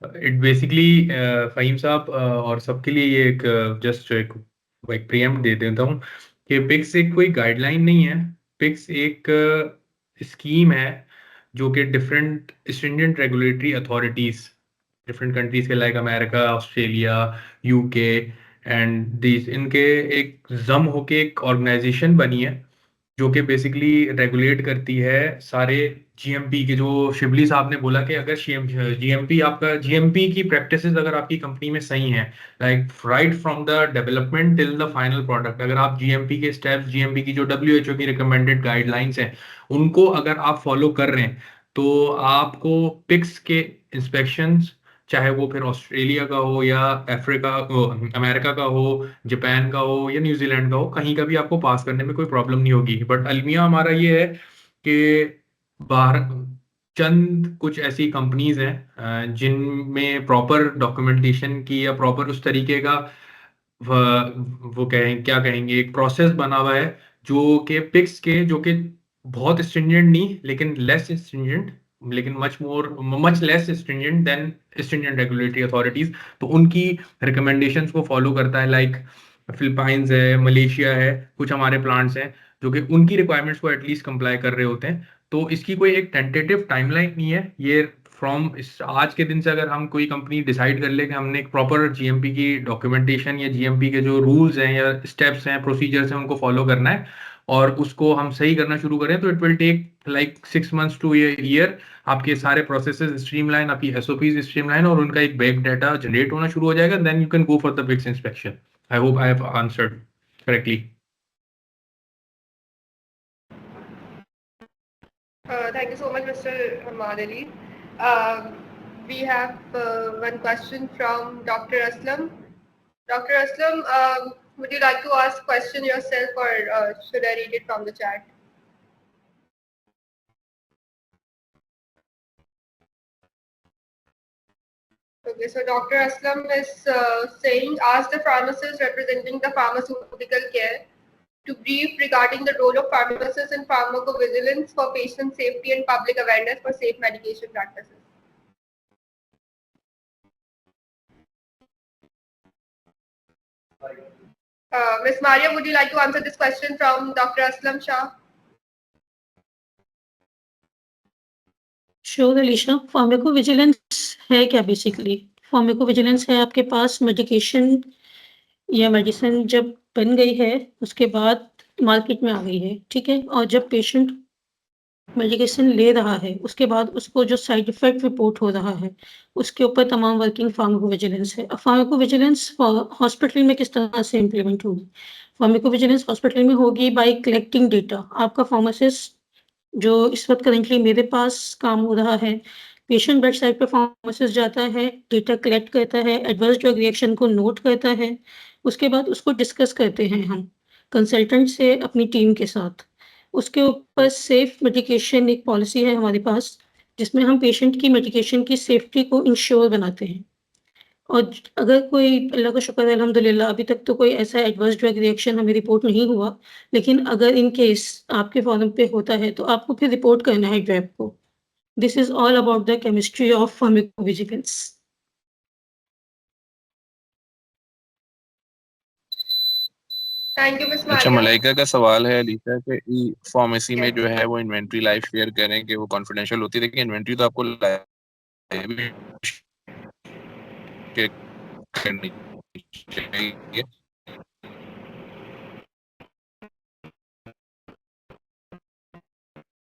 it basically Faheem साहब और सबके लिए ये एक जस्ट एक प्रीएम्प्ट दे देता हूँ कि पिक्स एक कोई गाइडलाइन नहीं है। पिक्स एक स्कीम है जो कि different stringent regulatory authorities different countries के like America, Australia, UK and this, इनके एक जम होके एक ऑर्गेनाइजेशन बनी है जो कि बेसिकली रेगुलेट करती है सारे जीएमपी के, जो शिबली साहब ने बोला कि अगर जीएमपी आपका जीएमपी की प्रैक्टिसेस अगर आपकी कंपनी में सही हैं, like right from the development till the final product, अगर आप जीएमपी के स्टेप्स, जीएमपी की जो डब्ल्यूएचओ की रिकमेंडेड गाइडलाइंस हैं उनको अगर आप फॉलो कर रहे हैं, तो आपको पिक्स के इंस्पेक्शंस चाहे वो फिर ऑस्ट्रेलिया का हो या अमेरिका का हो, जापान का हो या न्यूजीलैंड का हो, कहीं का भी आपको पास करने में कोई प्रॉब्लम नहीं होगी। बट अलमिया हमारा ये है कि बाहर चंद कुछ ऐसी कंपनीज हैं जिनमें प्रॉपर डॉक्यूमेंटेशन की या प्रॉपर उस तरीके का वो कहें क्या कहेंगे एक प्रोसेस बना हुआ है जो कि पिक्स के जो कि बहुत स्ट्रिंजेंट नहीं लेकिन लेस स्ट्रिंजेंट, लेकिन much less stringent then stringent regulatory authorities. तो उनकी रिकमेंडेशंस को फॉलो करता है। लाइक फिलीपाइंस है, मलेशिया है, कुछ हमारे प्लांट्स हैं जो कि उनकी रिक्वायरमेंट्स को एटलीस्ट कंप्लाई कर रहे होते हैं। तो इसकी कोई एक टेंटेटिव टाइमलाइन नहीं है। ये फ्रॉम आज के दिन से अगर हम कोई कंपनी डिसाइड कर ले कि हमने एक प्रॉपर जीएमपी की डॉक्यूमेंटेशन या जीएमपी के जो रूल्स हैं या स्टेप्स हैं, प्रोसीजर्स हैं, उनको फॉलो करना है और उसको हम सही करना शुरू करें, तो it will take like 6 months to a year। आपके सारे प्रोसेसेस स्ट्रीमलाइन, आपकी एसओपीज स्ट्रीमलाइन और उनका एक बैक डाटा जनरेट होना शुरू हो जाएगा। Then you can go for the PICS inspection. I hope I have answered correctly. Thank you so much, Mr. Hamad Ali. We have one question from Dr. Aslam. Dr. Aslam, would you like to ask question yourself, or should I read it from the chat? Okay, so Dr. Aslam is saying, ask the pharmacist representing the pharmaceutical care to brief regarding the role of pharmacists in pharmacovigilance for patient safety and public awareness for safe medication practices. Ms. Maria, would you like to answer this question from Dr. Aslam Shah? Sure Alisha. Pharmacovigilance है क्या? Basically pharmacovigilance है आपके पास medication या medicine जब बन गई है उसके बाद मार्केट में आ गई है, ठीक है, और जब पेशेंट मेडिकेशन ले रहा है उसके बाद उसको जो साइड इफेक्ट रिपोर्ट हो रहा है उसके ऊपर तमाम वर्किंग फार्माकोविजिलेंस है। अब फार्माकोविजिलेंस हॉस्पिटल में किस तरह से इम्प्लीमेंट होगी? फार्माकोविजिलेंस हॉस्पिटल में होगी बाय कलेक्टिंग डेटा। आपका फार्मासिस्ट जो इस वक्त करेंटली मेरे पास काम हो रहा है, पेशेंट बेड साइड पे फार्मासिस्ट जाता है, डेटा कलेक्ट करता है, एडवर्स ड्रग रिएक्शन को नोट करता है, उसके बाद उसको डिस्कस करते हैं हम कंसल्टेंट से अपनी टीम के साथ। उसके ऊपर सेफ मेडिकेशन एक पॉलिसी है हमारे पास जिसमें हम पेशेंट की मेडिकेशन की सेफ्टी को इंश्योर बनाते हैं। और अगर कोई, अल्लाह का शुक्र है अल्हम्दुलिल्लाह, अभी तक तो कोई ऐसा एडवर्स ड्रग रिएक्शन हमें रिपोर्ट नहीं हुआ, लेकिन अगर इन केस आपके फॉर्म पे होता है तो आपको फिर रिपोर्ट करना है ड्रग को। This is all about the chemistry of pharmacovigilance. Thank you, Ms. अच्छा, Maria. मलाइका का सवाल है अलीशा कि ई फार्मेसी में Yes. जो है वो इन्वेंट्री लाइफ शेयर करें कि वो कॉन्फिडेंशियल होती है, लेकिन इन्वेंट्री तो आपको करनी चाहिए।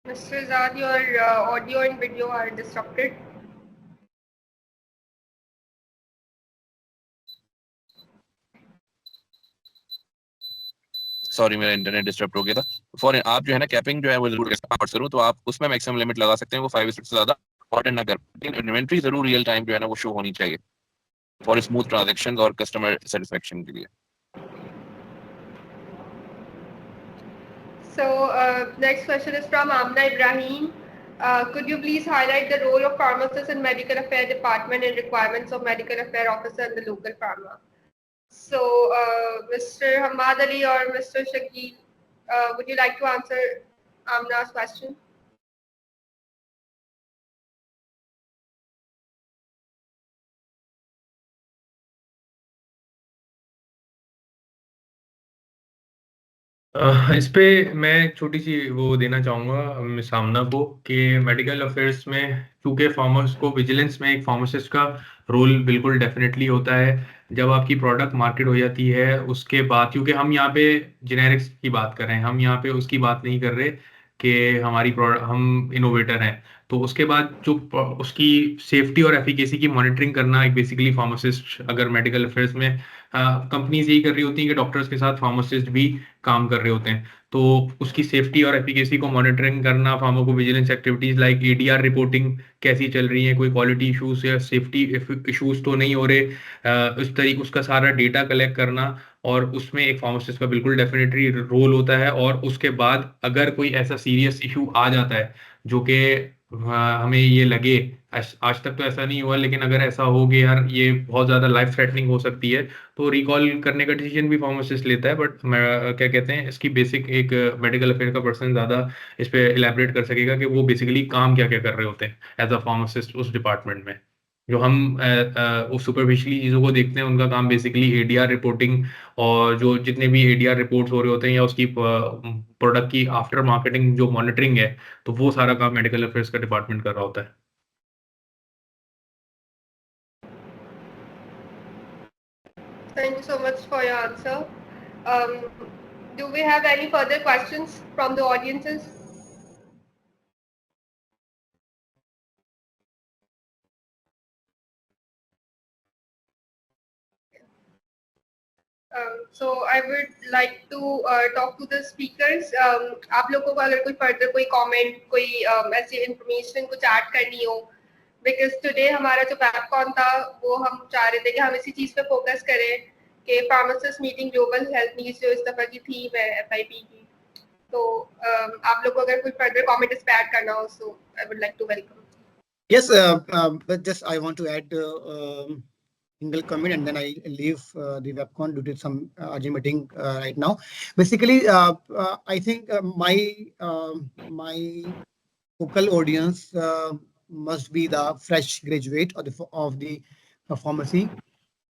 Mr. Zad, your audio and video are disrupted. Sorry, मेरा इंटरनेट डिस्टर्ब हो गया था। फॉर आप जो है ना कैपिंग जो है वो जरूर करूँ तो आप उसमें मैक्सिमम लिमिट लगा सकते हैं, वो 5 से ज्यादा इंपॉर्टेंट ना कर, लेकिन इन्वेंट्री जरूर रियल टाइम जो है ना वो शो होनी चाहिए फॉर स्मूथ ट्रांजैक्शंस और कस्टमर सेटिस्फेक्शन के लिए। So next question is from Amna Ibrahim. Could you please highlight the role of pharmacists in medical affairs department and requirements of medical affairs officer in the local pharma? So Mr. Hamad Ali or Mr. Shakil, would you like to answer Amna's question? इस पे मैं छोटी सी वो देना चाहूँगा सामना को कि मेडिकल अफेयर्स में चूंकि फार्मर्स को विजिलेंस में एक फार्मासिस्ट का रोल बिल्कुल डेफिनेटली होता है। जब आपकी प्रोडक्ट मार्केट हो जाती है उसके बाद, क्योंकि हम यहाँ पे जेनेरिक्स की बात कर रहे हैं, हम यहाँ पे उसकी बात नहीं कर रहे कि हमारी प्रोडक्ट हम इनोवेटर हैं, तो उसके बाद जो उसकी सेफ्टी और एफिकेसी की मॉनिटरिंग करना एक बेसिकली फार्मासिस्ट, अगर मेडिकल अफेयर्स में कंपनीज यही कर रही होती हैं कि डॉक्टर्स के साथ फार्मासिस्ट भी काम कर रहे होते हैं, तो उसकी सेफ्टी और एफिकेसी को मॉनिटरिंग करना, pharmacovigilance activities like ADR reporting कैसी चल रही है, कोई क्वालिटी इश्यूज या सेफ्टी इश्यूज तो नहीं हो रहे, उस तरीके उसका सारा डेटा कलेक्ट करना, और उसमें एक फार्मासिस्ट का बिल्कुल डेफिनेटली रोल होता है। और उसके बाद अगर कोई ऐसा सीरियस इशू आ जाता है जो कि हमें ये लगे, आज तक तो ऐसा नहीं हुआ, लेकिन अगर ऐसा हो गया यार ये बहुत ज़्यादा लाइफ थ्रेटनिंग हो सकती है, तो रिकॉल करने का डिसीजन भी फार्मासिस्ट लेता है। बट क्या कहते हैं, इसकी बेसिक एक मेडिकल अफेयर का पर्सन ज़्यादा इस पे इलेबरेट कर सकेगा कि वो बेसिकली काम क्या क्या कर रहे होते हैं एज अ फार्मासिस्ट उस डिपार्टमेंट में। जो हम उस सुपरफिशियली चीज़ों को देखते हैं, उनका काम बेसिकली एडीआर रिपोर्टिंग, और जो जितने भी एडीआर रिपोर्ट्स हो रहे होते हैं या उसकी प्रोडक्ट की आफ्टर मार्केटिंग जो मॉनिटरिंग है, तो वो सारा काम मेडिकल अफेयर्स का डिपार्टमेंट कर रहा होता है। Thank you so much for your answer. Do we have any further questions from the audiences? So I would like to talk to the speakers. आप लोगों को अगर कोई further कोई comment, कोई ऐसी information कुछ add करनी हो, because today हमारा जो webcon था वो हम चाह रहे थे कि हम इसी चीज पे focus करें कि pharmacist meeting global health needs जो इस दफा की theme है FIP की, तो आप लोग को अगर कोई further comment इस पे add करना हो, so I would like to welcome. Yes, but just I want to add single comment and then I leave the webcon due to some urgent meeting right now. Basically, I think my focal audience must be the fresh graduate of the pharmacy.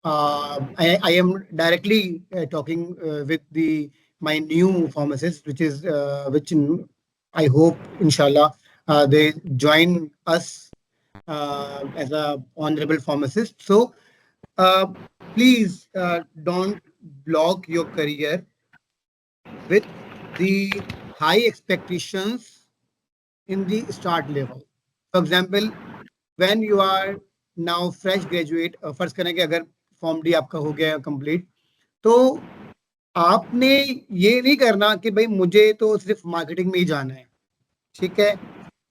I am directly talking with my new pharmacist, which I hope, inshallah, they join us as a honorable pharmacist. So please don't block your career with the high expectations in the start level. For example, when you are now fresh graduate, फर्ज करें कि अगर form D आपका हो गया complete, तो आपने ये नहीं करना कि भाई मुझे तो सिर्फ मार्केटिंग में ही जाना है, ठीक है,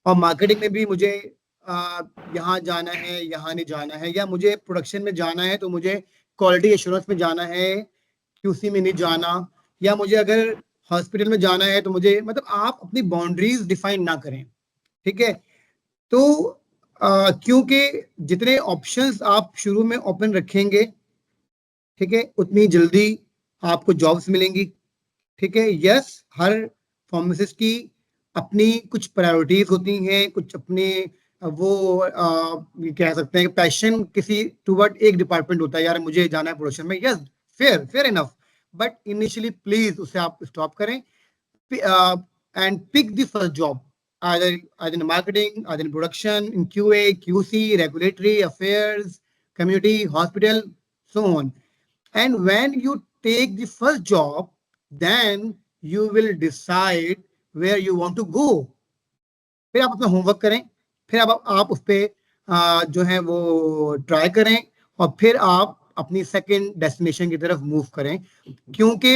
और मार्केटिंग में भी मुझे यहाँ जाना है, यहाँ नहीं जाना है, या मुझे प्रोडक्शन में जाना है तो मुझे क्वालिटी एश्योरेंस में जाना है, क्यूसी में नहीं जाना, या मुझे अगर हॉस्पिटल में जाना है तो मुझे, मतलब आप अपनी बाउंड्रीज डिफाइन ना करें, ठीक है। तो क्योंकि जितने ऑप्शंस आप शुरू में ओपन रखेंगे, ठीक है, उतनी जल्दी आपको जॉब्स मिलेंगी, ठीक है। यस, हर फार्मासिस्ट की अपनी कुछ प्रायोरिटीज होती हैं, कुछ अपने वो कह सकते हैं पैशन किसी टुवर्ड एक डिपार्टमेंट होता है, यार मुझे जाना है प्रोडक्शन में, yes, fair enough, but initially please उसे आप स्टॉप करें and pick the first job, either in marketing, either in production, in QA, QC, regulatory affairs, community, hospital, so on. And when you take the first job, then you will decide where you want to go. फिर आप अपना homework करें, फिर आप उस पर जो है वो ट्राई करें, और फिर आप अपनी सेकंड डेस्टिनेशन की तरफ मूव करें, क्योंकि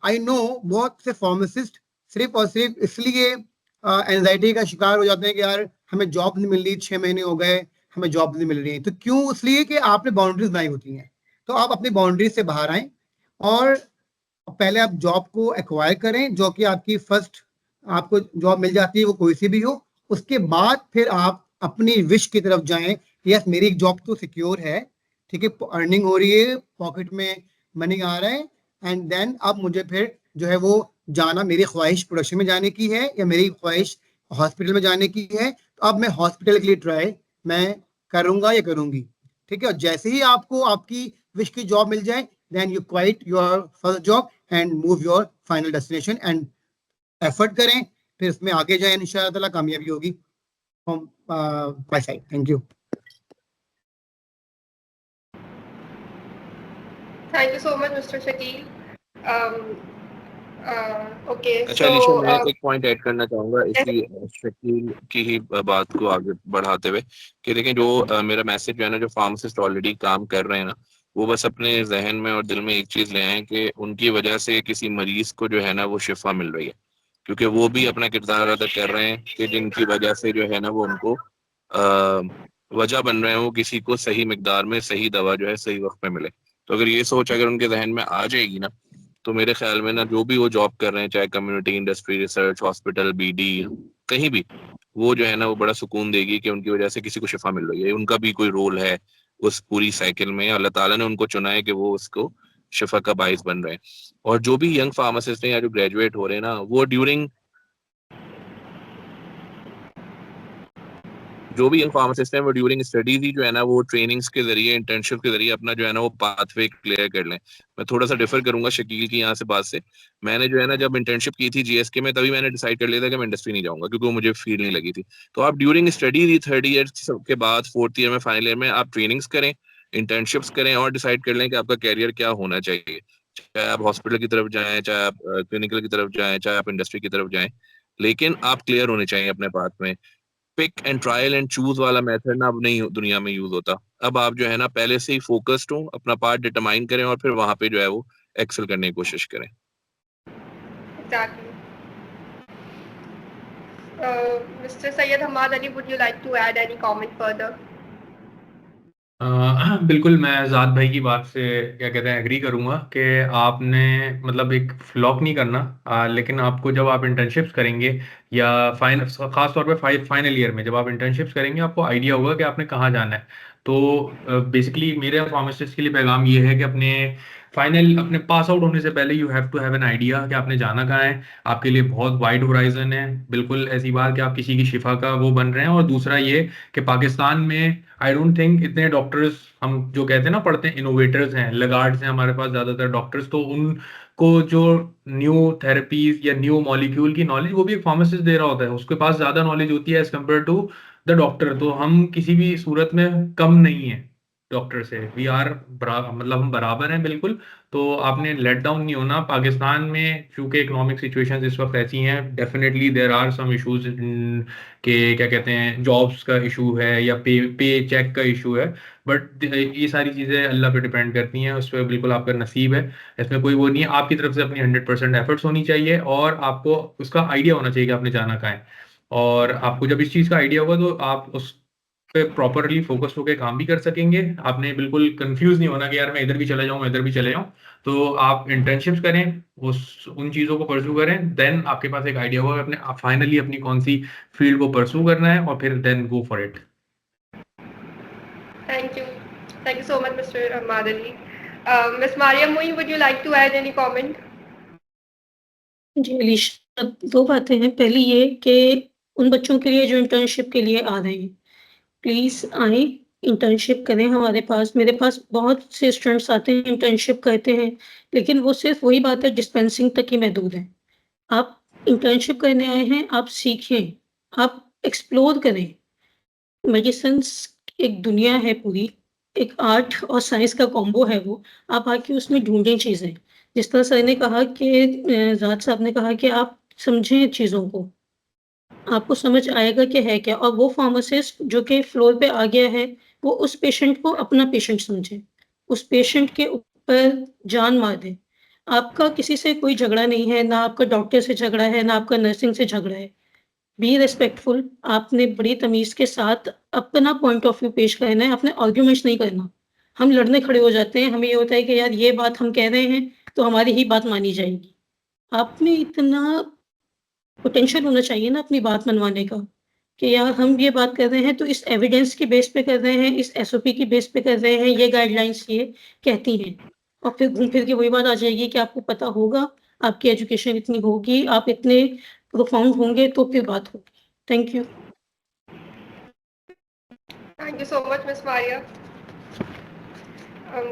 आई नो बहुत से फार्मासिस्ट सिर्फ और सिर्फ इसलिए एंजाइटी का शिकार हो जाते हैं कि यार हमें जॉब नहीं मिल रही, 6 महीने हो गए हमें जॉब नहीं मिल रही है। तो क्यों? इसलिए कि आपने बाउंड्रीज बनाई होती हैं। तो आप अपनी बाउंड्रीज से बाहर आएं और पहले आप जॉब को एक्वायर करें, जो कि आपकी फर्स्ट आपको जॉब मिल जाती है, वो कोई सी भी हो। उसके बाद फिर आप अपनी विश की तरफ जाएं, यस मेरी एक जॉब तो सिक्योर है, ठीक है, अर्निंग हो रही है, पॉकेट में मनी आ रहा है, एंड देन अब मुझे फिर जो है वो जाना, मेरी ख्वाहिश प्रोडक्शन में जाने की है या मेरी ख्वाहिश हॉस्पिटल में जाने की है, तो अब मैं हॉस्पिटल के लिए ट्राई मैं करूंगा या करूंगी, ठीक है। और जैसे ही आपको आपकी विश की जॉब मिल जाए, then you quit your first job and move your final destination and effort करें, फिर इसमें आगे जाए, इंशाअल्लाह ताला कामयाबी होगी from my side. Thank you. Thank you so much, Mr. Shakil. Okay, अच्छा so अलीशा, मैं एक पॉइंट ऐड करना चाहूंगा इसी शकील की ही बात को आगे बढ़ाते हुए कि देखें जो मेरा मैसेज जो है ना, जो फार्मासिस्ट ऑलरेडी काम कर रहे हैं ना, वो बस अपने जहन में और दिल में एक चीज ले आए कि उनकी वजह से किसी मरीज को जो है ना वो शिफा मिल रही है, क्योंकि वो भी अपना किरदार अदा कर रहे हैं कि जिनकी वजह से जो है ना वो उनको वजह बन रहे हैं वो किसी को सही मिकदार में सही दवा जो है सही वक्त पे मिले। तो अगर ये सोच अगर उनके जहन में आ जाएगी ना, तो मेरे ख्याल में ना जो भी वो जॉब कर रहे हैं, चाहे community industry, research, hospital, BD, कहीं भी, वो जो है ना वो बड़ा सुकून देगी कि उनकी वजह से किसी को शिफा मिल रही है, उनका भी कोई रोल है उस पूरी साइकिल में। अल्लाह ताला ने उनको चुना है कि वो उसको शिफा का बाइस बन रहे हैं। और जो भी यंग फार्मासिस्ट हैं या जो ग्रेजुएट हो रहे हैं ना, वो ड्यूरिंग स्टडीज ही जो है ना वो ट्रेनिंग्स के जरिए, इंटर्नशिप के जरिए अपना जो है ना वो पाथवे क्लियर कर लें। मैं थोड़ा सा डिफर करूंगा शकील की यहाँ से बात से। मैंने जो है ना जब इंटर्नशिप की थी जीएसके में, तभी मैंने डिसाइड कर लिया था कि मैं इंडस्ट्री नहीं जाऊंगा, क्योंकि वो मुझे फील नहीं लगी थी। तो आप ड्यूरिंग स्टडीज ही 3 ईयर के बाद 4th ईयर में, फाइनल ईयर में आप ट्रेनिंग्स करें, इंटर्नशिप्स करें और डिसाइड कर लें कि आपका कैरियर क्या होना चाहिए। चाहे आप हॉस्पिटल की तरफ जाएं, चाहे आप क्लिनिकल की तरफ जाएं, चाहे आप इंडस्ट्री की तरफ जाएं, लेकिन आप क्लियर होने चाहिए अपने पाथ में। Pick and trial and choose वाला मेथड ना अब नहीं दुनिया में यूज होता। अब आप जो है ना पहले से ही फोकस्ड हो, अपना पार्ट डिटरमाइन करें और फिर वहां पे जो है वो एक्सेल करने की कोशिश करें। exactly. Mr. Syed Hamad Ali, would you like to add any comment further? बिल्कुल, मैं जाद भाई की बात से क्या कहते हैं एग्री करूंगा कि आपने मतलब एक फ्लॉक नहीं करना, लेकिन आपको जब आप इंटर्नशिप्स करेंगे या खास तौर पे फाइनल ईयर में जब आप इंटर्नशिप्स करेंगे, आपको आइडिया होगा कि आपने कहाँ जाना है। तो बेसिकली मेरे फार्मासिस्ट के लिए पैगाम ये है कि अपने पास आउट होने से पहले you have to have an idea कि आपने जाना कहाँ है। आपके लिए बहुत वाइड होराइजन है, बिल्कुल ऐसी बात कि आप किसी की शिफा का वो बन रहे हैं। और दूसरा ये कि पाकिस्तान में आई डोंट थिंक इतने डॉक्टर्स, हम जो कहते हैं ना पढ़ते हैं, इनोवेटर्स हैं, लगार्ड्स हैं हमारे पास ज्यादातर डॉक्टर्स, तो उनको जो न्यू थेरेपीज या न्यू मॉलिक्यूल की नॉलेज वो भी एक फार्मासिस्ट दे रहा होता है, उसके पास ज्यादा नॉलेज होती है as compare to the doctor. तो हम किसी भी सूरत में कम नहीं है डॉक्टर से, वी आर मतलब हम बराबर हैं बिल्कुल। तो आपने लेट डाउन नहीं होना। पाकिस्तान में चूंकि इकोनॉमिक सिचुएशंस इस वक्त ऐसी हैं, definitely there are some issues के क्या कहते हैं जॉब्स का इशू है या पे चेक का इशू है, बट ये सारी चीज़ें अल्लाह पे डिपेंड करती हैं, उस पर बिल्कुल आपका नसीब है, इसमें कोई वो नहीं है। आपकी तरफ से अपनी 100% एफर्ट्स होनी चाहिए और आपको उसका आइडिया होना चाहिए कि आपने जाना कहाँ है। और आपको जब इस चीज़ का आइडिया होगा तो आप उस पे प्रॉपरली फोकस होकर काम भी कर सकेंगे। आपने बिल्कुल कंफ्यूज नहीं होना कि यार मैं इधर भी चले जाऊँ, मैं इधर भी चले जाऊँ। तो आप इंटर्नशिप्स करें, उन चीज़ों को परस्यू करें, देन आपके पास एक आइडिया होगा अपने फाइनली अपनी कौन सी फील्ड को परस्यू करना है, और फिर then go for it. Thank you. Thank you so much, Mr. Hamad Ali. Ms. Maria Moin, would you like to add any comment? जी अलीशा, दो बातें हैं। पहली ये कि उन बच्चों के लिए जो इंटर्नशिप के लिए आ रहे हैं, प्लीज़ आएँ, इंटर्नशिप करें हमारे पास। मेरे पास बहुत से स्टूडेंट्स आते हैं, इंटर्नशिप करते हैं, लेकिन वो सिर्फ़ वही बात है, डिस्पेंसिंग तक ही महदूद है। आप इंटर्नशिप करने आए हैं, आप सीखें, आप एक्सप्लोर करें। मेडिसिन्स एक दुनिया है पूरी, एक आर्ट और साइंस का कॉम्बो है वो। आप आके उसमें ढूँढें चीज़ें। जिस तरह सर ने कहा कि ज़ाद साहब ने कहा कि आप समझें चीज़ों को, आपको समझ आएगा कि है क्या। और वो फार्मासिस्ट जो कि फ्लोर पे आ गया है, वो उस पेशेंट को अपना पेशेंट समझे, उस पेशेंट के ऊपर जान मार दे। आपका किसी से कोई झगड़ा नहीं है, ना आपका डॉक्टर से झगड़ा है, ना आपका नर्सिंग से झगड़ा है। बी रिस्पेक्टफुल, आपने बड़ी तमीज़ के साथ अपना पॉइंट ऑफ व्यू पेश करना है, आपने आर्ग्यूमेंट्स नहीं करना। हम लड़ने खड़े हो जाते हैं, हमें ये होता है कि यार ये बात हम कह रहे हैं, तो हमारी ही बात मानी जाएगी। आप में इतना पोटेंशियल होना चाहिए ना अपनी बात मनवाने का, कि यार हम ये बात कर रहे हैं तो इस एविडेंस के बेस पे कर रहे हैं, इस एसओपी की बेस पे कर रहे हैं, ये गाइडलाइंस ये कहती हैं। और फिर घूम फिर के वही बात आ जाएगी कि आपको पता होगा, आपकी एजुकेशन इतनी होगी, आप इतने प्रोफाउंड होंगे तो फिर बात होगी। Thank you. Thank you so much, Ms. Maria.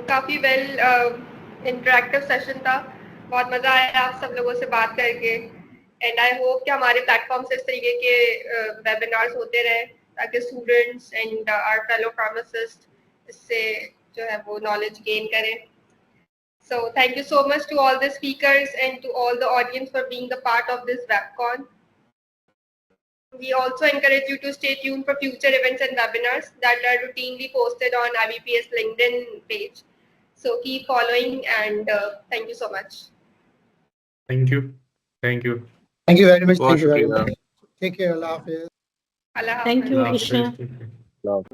काफ़ी वेल इंटरेक्टिव सेशन था, बहुत मज़ा आया आप सब लोगों से बात करके। एंड आई होप कि हमारे प्लेटफॉर्म से इस तरीके के वेबिनार्स होते रहे, ताकि students and our fellow pharmacist इससे जो है वो नॉलेज गेन करें। So thank you so much to all the speakers and to all the audience for being the part of this webcon. We also encourage you to stay tuned for future events and webinars that are routinely posted on IBPS LinkedIn page. So keep following, and thank you so much. Thank you. Thank you. Thank you very much. बहुत Thank you very शुक्रिया much. Take care. Allah Hafiz. Allah Thank you, Hafiz. Isha. Love.